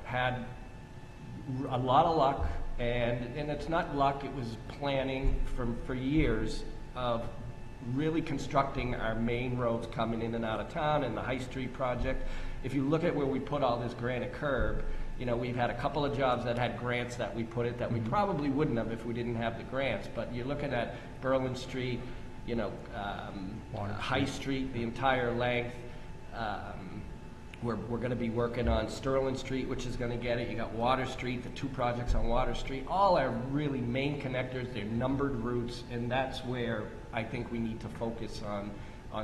had a lot of luck, and it's not luck, it was planning for years of really constructing our main roads coming in and out of town, and the High Street project. If you look at where we put all this granite curb, we've had a couple of jobs that had grants that we put it that we probably wouldn't have if we didn't have the grants. But you're looking at Berlin Street, High Street, the entire length. We're going to be working on Sterling Street, which is going to get it. You got Water Street, the 2 projects on Water Street. All are really main connectors. They're numbered routes, and that's where I think we need to focus on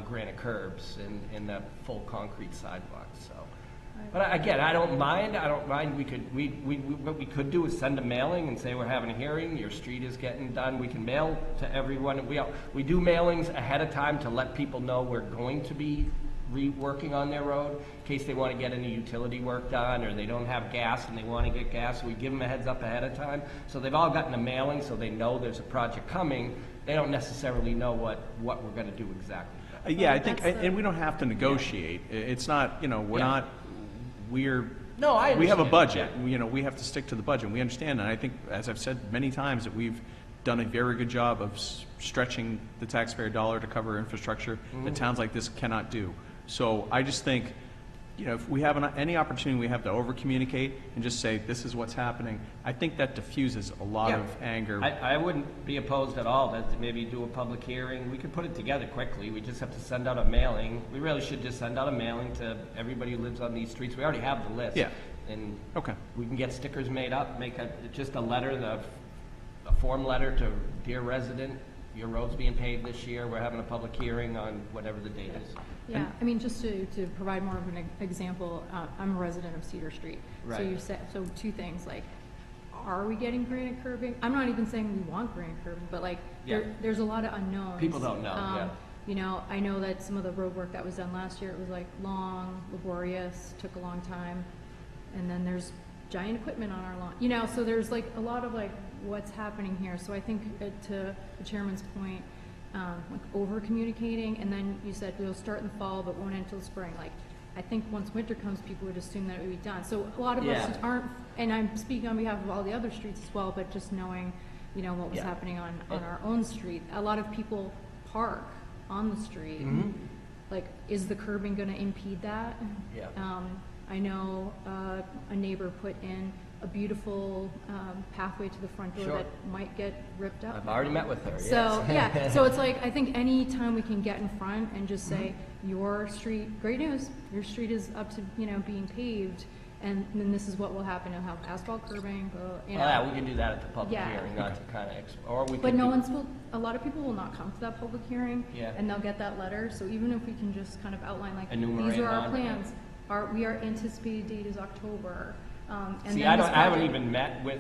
granite curbs and that full concrete sidewalk. So. But again, I don't mind. What we could do is send a mailing and say we're having a hearing. Your street is getting done. We can mail to everyone. We do mailings ahead of time to let people know we're going to be reworking on their road in case they want to get any utility work done, or they don't have gas and they want to get gas. So we give them a heads up ahead of time. So they've all gotten a mailing, so they know there's a project coming. They don't necessarily know what we're going to do exactly. Yeah, I think, and we don't have to negotiate. It's not, we're not. We have a budget. We have to stick to the budget. We understand that. I think, as I've said many times, that we've done a very good job of stretching the taxpayer dollar to cover infrastructure that towns like this cannot do. So I just think, you know, if we have any opportunity we have to over-communicate and just say, this is what's happening, I think that diffuses a lot of anger. I wouldn't be opposed at all to maybe do a public hearing. We could put it together quickly. We just have to send out a mailing. We really should just send out a mailing to everybody who lives on these streets. We already have the list. Yeah. And okay. We can get stickers made up, make just a letter, a form letter to dear resident, your road's being paved this year. We're having a public hearing on whatever the date is. Yeah, I mean, just to provide more of an example, I'm a resident of Cedar Street. Right. So two things, like, are we getting granite curbing? I'm not even saying we want granite curbing, but like, there's a lot of unknowns. People don't know, You know, I know that some of the road work that was done last year, it was like long, laborious, took a long time. And then there's giant equipment on our lawn. You know, so there's like a lot of like what's happening here. So I think to the chairman's point, like over communicating, and then you said we'll start in the fall but won't end until spring. Like, I think once winter comes, people would assume that it would be done. So a lot of us aren't, and I'm speaking on behalf of all the other streets as well, but just knowing, you know, what was happening on our own street. A lot of people park on the street. Like, is the curbing going to impede that? I know a neighbor put in a beautiful pathway to the front door that might get ripped up. I've already met with her, So, so it's like, I think any time we can get in front and just say, your street, great news, your street is up to, you know, being paved, and then this is what will happen. You'll have asphalt curbing, you know. Oh, yeah, we can do that at the public hearing, not to kind of, or we But can a lot of people will not come to that public hearing, and they'll get that letter, so even if we can just kind of outline, like, these are our plans. We are anticipated date is October. And see, I haven't even met with,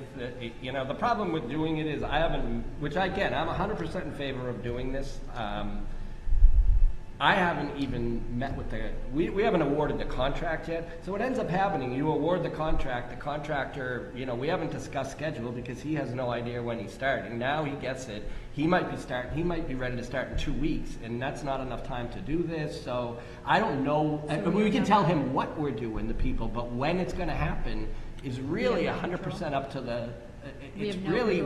you know, the problem with doing it is I haven't, which again, I'm 100% in favor of doing this. I haven't even met with we haven't awarded the contract yet. So what ends up happening, you award the contract, the contractor, you know, we haven't discussed schedule because he has no idea when he's starting. Now he gets it. He might be ready to start in 2 weeks, and that's not enough time to do this. So I don't know, we can tell him what we're doing, the people, but when it's gonna happen is really 100% up to the, it's really,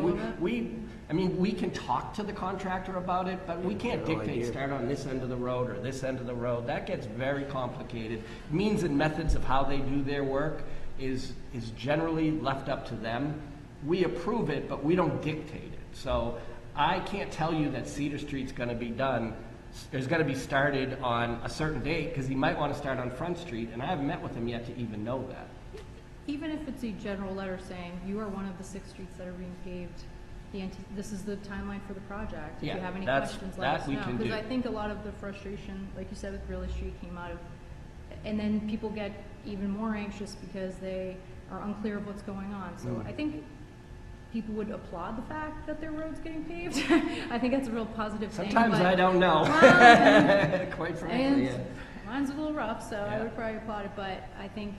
I mean, we can talk to the contractor about it, but we can't dictate start on this end of the road or this end of the road. That gets very complicated. Means and methods of how they do their work is generally left up to them. We approve it, but we don't dictate it. So I can't tell you that Cedar Street's gonna be done. It's gonna be started on a certain date, because he might wanna start on Front Street, and I haven't met with him yet to even know that. Even if it's a general letter saying, you are one of the 6 streets that are being paved, this is the timeline for the project. If you have any questions, let us know. Because I think a lot of the frustration, like you said with Grilly Street, came out of, and then people get even more anxious because they are unclear of what's going on. So I think people would applaud the fact that their road's getting paved. I think that's a real positive thing. Sometimes I don't know, quite frankly. Mine's a little rough, so I would probably applaud it, but I think,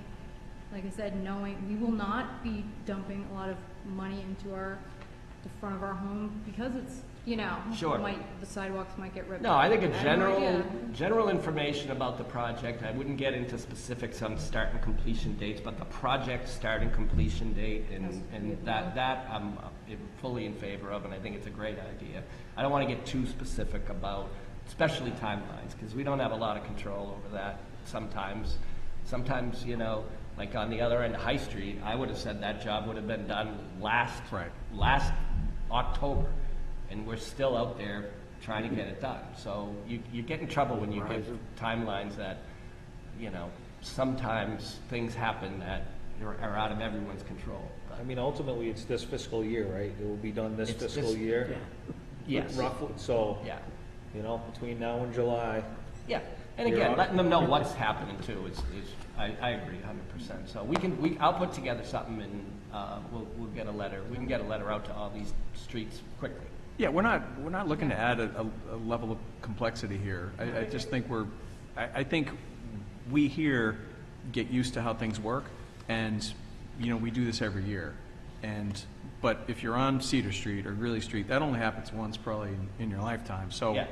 like I said, knowing we will not be dumping a lot of money into the front of our home because it's, you know, the sidewalks might get ripped. No, I think a general information about the project. I wouldn't get into specifics on start and completion dates, but the project start and completion date, and that I'm fully in favor of, and I think it's a great idea. I don't want to get too specific about, especially timelines, because we don't have a lot of control over that sometimes. Sometimes, you know, like on the other end of High Street, I would have said that job would have been done last October, and we're still out there trying to get it done. So you get in trouble when you give timelines that, you know, sometimes things happen that are out of everyone's control. I mean, ultimately, it's this fiscal year, right? It will be done this fiscal year? Yes. Roughly, so, you know, between now and July. Yeah, and again, letting them know what's happening too is I agree 100%. So I'll put together something, and we'll get a letter. We can get a letter out to all these streets quickly. Yeah, we're not looking to add a level of complexity here. I just think I think we here get used to how things work, and you know, we do this every year. But if you're on Cedar Street or Greeley Street, that only happens once probably in your lifetime. So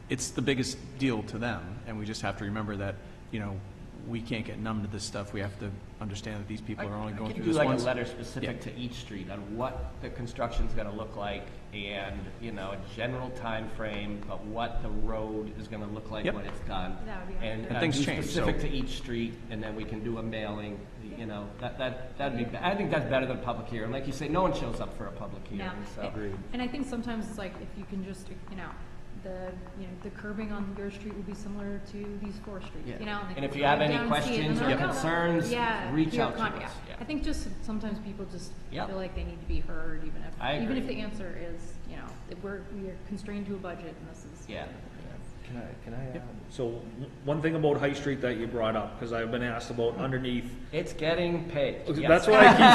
it's the biggest deal to them, and we just have to remember that, you know, we can't get numb to this stuff. We have to understand that these people are only going Can through do this like once. a letter specific to each street on what the construction's gonna look like and, you know, a general time frame, but what the road is gonna look like Yep. when it's done. That would be And And things be change, specific so- to each street, and then we can do a mailing, you know, that'd be, I think that's better than a public hearing. Like you say, no one shows up for a public No. hearing, so. And I think sometimes it's like, if you can just, you know, the curbing on your street will be similar to these 4 streets, Yeah. you know? they And can if you have drive any down and see it, and questions they're or like, "Oh, concerns, yeah, reach you know, out to us, yeah. I think just sometimes people just Yep. feel like they need to be heard, I even agree. if the answer is, you know, that we are constrained to a budget, and this is. Yeah. Can I, so, one thing about High Street that you brought up, because I've been asked about underneath. It's getting paid. Yes. That's what I keep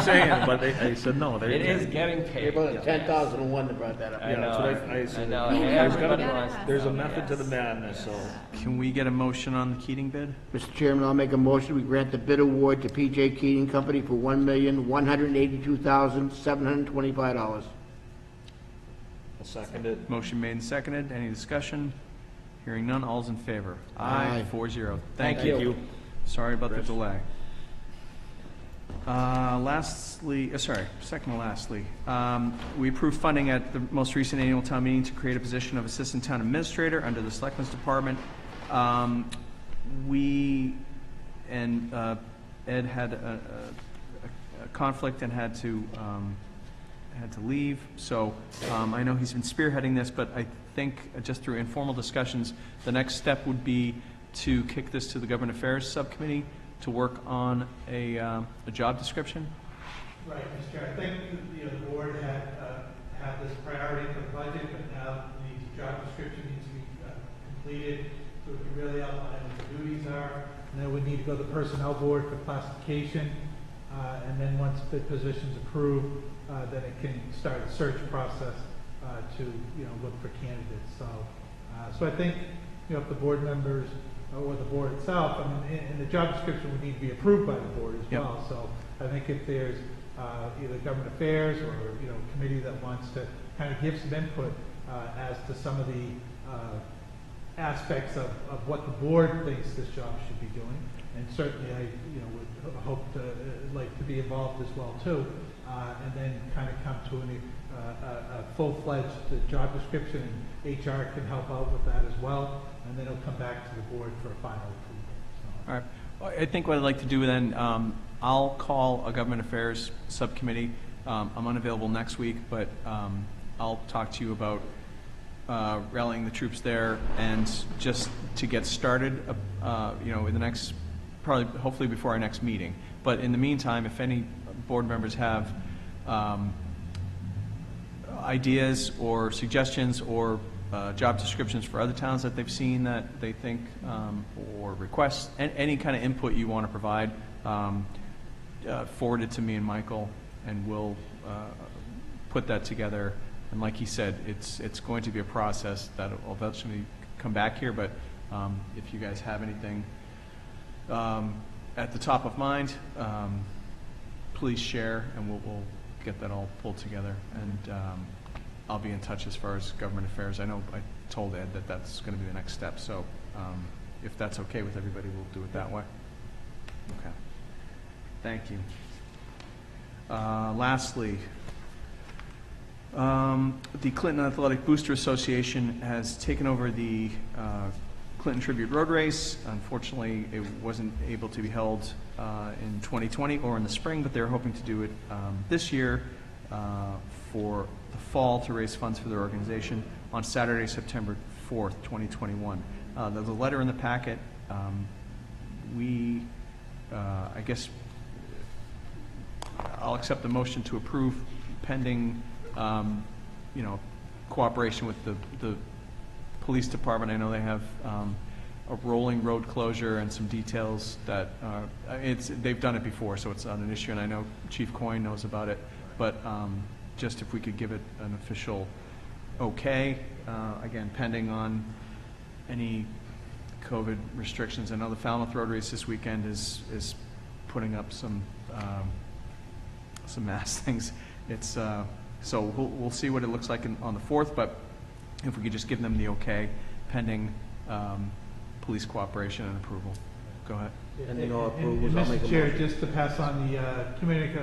saying, but I said no. It is getting paid. About yes. 10,001 that brought that up. I Yeah, that's know, what I said. I know. There's Everybody gotta- wants to There's a know, method to the yes. madness, so. Can we get a motion on the Keating bid? Mr. Chairman, I'll make a motion, we grant the bid award to PJ Keating Company for $1,182,725. I'll second it. Motion made and seconded. Any discussion? Hearing none, all's in favor? Aye. 4-0. Thank Thank you. you. Sorry about the delay. Second to lastly, we approved funding at the most recent annual town meeting to create a position of Assistant Town Administrator under the Selectmen's Department. We and Ed had a conflict and had to leave, so I know he's been spearheading this, but I think just through informal discussions, the next step would be to kick this to the Government Affairs Subcommittee to work on a job description. Right, Mr. Chair, I think, you know, the board had this priority for the budget, but now the job description needs to be completed, so we can really outline what the duties are, and then we need to go to the personnel board for classification, and then once the position's approved, then it can start a search process to, you know, look for candidates. So I think, you know, if the board members or the board itself, I mean, and the job description would need to be approved by the board as Yep. well. So I think if there's either government affairs or, you know, committee that wants to kind of give some input as to some of the aspects of what the board thinks this job should be doing, and certainly I, you know, would hope to like to be involved as well too, and then kind of come to a full-fledged job description, and HR can help out with that as well, and then it'll come back to the board for a final approval. So. All right. Well, I think what I'd like to do then, I'll call a Government Affairs Subcommittee. I'm unavailable next week, but I'll talk to you about rallying the troops there, and just to get started, you know, in the next, probably, hopefully before our next meeting. But in the meantime, if any board members have ideas or suggestions or job descriptions for other towns that they've seen that they think, or requests, any kind of input you want to provide, forward it to me and Michael, and we'll put that together. And like he said, it's going to be a process that will eventually come back here, but if you guys have anything at the top of mind, please share, and we'll get that all pulled together. And I'll be in touch as far as government affairs. I know I told Ed that that's going to be the next step, so if that's okay with everybody, we'll do it that way. Okay. Thank you. Lastly, the Clinton Athletic Booster Association has taken over the Clinton Tribute Road Race. Unfortunately, it wasn't able to be held in 2020 or in the spring, but they're hoping to do it this year for the fall to raise funds for their organization on Saturday, September 4th, 2021. There's a letter in the packet. I guess I'll accept the motion to approve pending, you know, cooperation with the police department. I know they have a rolling road closure and some details that they've done it before, so it's not an issue, and I know Chief Coyne knows about it. But just if we could give it an official okay, again, pending on any COVID restrictions. I know the Falmouth Road Race this weekend is putting up some mass things. It's so we'll see what it looks like on the 4th, but if we could just give them the okay pending police cooperation and approval. go ahead. Pending all And approvals, I'll make a Mr. Chair, motion. just to pass on, the Community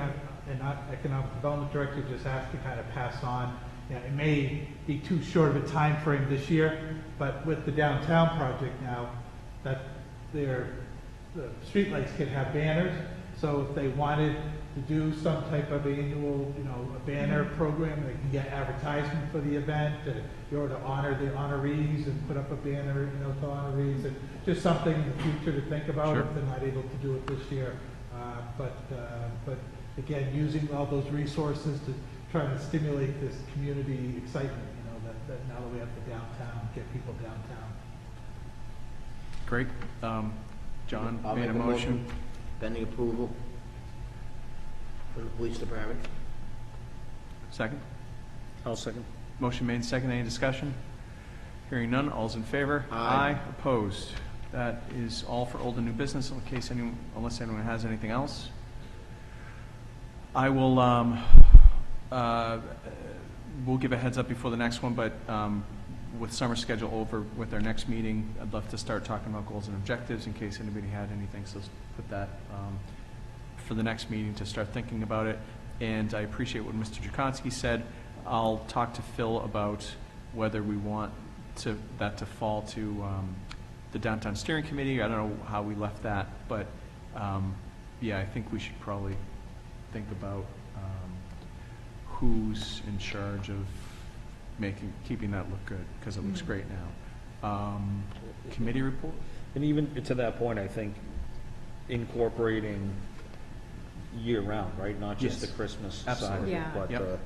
and Economic Development Director just asked to kind of pass on, you know, it may be too short of a time frame this year, but with the downtown project now, that the streetlights can have banners, so if they wanted to do some type of annual, you know, a banner program, they can get advertisement for the event, or to honor the honorees and put up a banner, you know, to honorees, and just something in the future to think about Sure. if they're not able to do it this year. But again, using all those resources to try to stimulate this community excitement, you know, that now that we have the downtown, get people downtown. Great. John I'll made make a motion. Pending approval for the police department. Second? I'll second. Motion made, second. Any discussion? Hearing none, all's in favor? Aye. Opposed? That is all for old and new business, in case anyone, unless anyone has anything else. I will, we'll give a heads up before the next one, but with summer schedule over with our next meeting, I'd love to start talking about goals and objectives in case anybody had anything, so let's put that for the next meeting to start thinking about it. And I appreciate what Mr. Jakonski said. I'll talk to Phil about whether we want that to fall to the Downtown Steering Committee. I don't know how we left that, but yeah, I think we should probably think about who's in charge of keeping that look good, because it looks great now. Committee report? And even to that point, I think incorporating year-round, right? Not just the Yes. Christmas side of Absolutely. it, Yeah. but, Yep.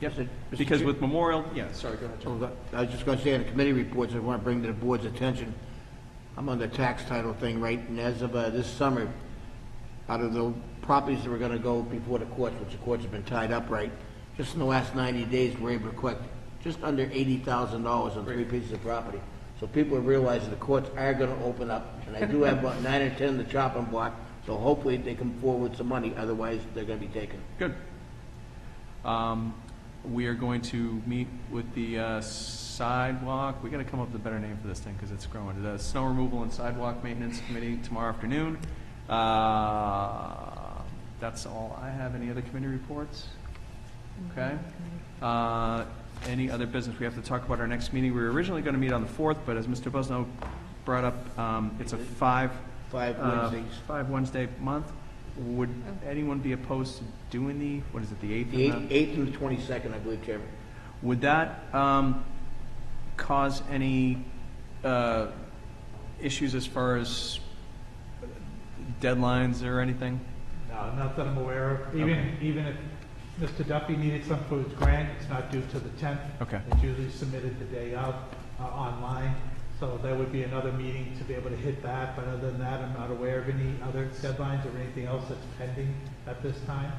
Yep, Mr. because Chair- with Memorial, yeah, sorry, go ahead, John. I was just going to say on the committee reports, I want to bring to the board's attention, I'm on the tax title thing, right? And as of this summer, out of the properties that were going to go before the courts, which the courts have been tied up, right? Just in the last 90 days, we're able to collect just under $80,000 on 3 pieces of property. So people are realizing the courts are going to open up, and I do have about 9 or 10 in the chopping block, so hopefully they come forward with some money, otherwise they're going to be taken. Good. We are going to meet with the sidewalk, we got to come up with a better name for this thing because it's growing. The Snow Removal and Sidewalk Maintenance Committee tomorrow afternoon. That's all I have. Any other committee reports? Okay. Any other business? We have to talk about our next meeting. We were originally going to meet on the 4th, but as Mr. Busno brought up, it's a five Wednesdays. 5 Wednesday month. Would anyone be opposed to doing the, what is it, the 8th? The 8th and the 22nd, I believe, Chairman. Would that cause any issues as far as deadlines or anything? No, not that I'm aware of. Even if Mr. Duffy needed some for his grant, it's not due to the 10th. Okay. It's usually submitted the day of online. So there would be another meeting to be able to hit that. But other than that, I'm not aware of any other deadlines or anything else that's pending at this time.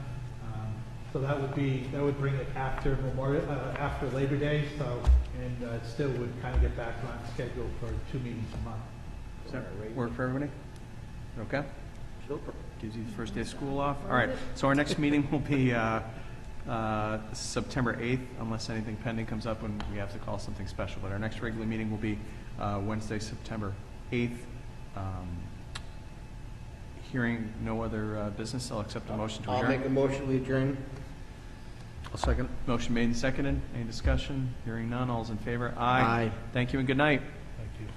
So that would bring it after after Labor Day. So, and it still would kind of get back on schedule for 2 meetings a month. Does that work for everybody? Okay? Super. Gives you the first day of school off. All right, so our next meeting will be September 8th, unless anything pending comes up and we have to call something special. But our next regular meeting will be Wednesday, September 8th. Hearing no other business, I'll accept a motion to I'll adjourn. make a motion, we adjourn. I'll second. Motion made and seconded. Any discussion? Hearing none, all's in favor? Aye. Thank you and good night. Thank you.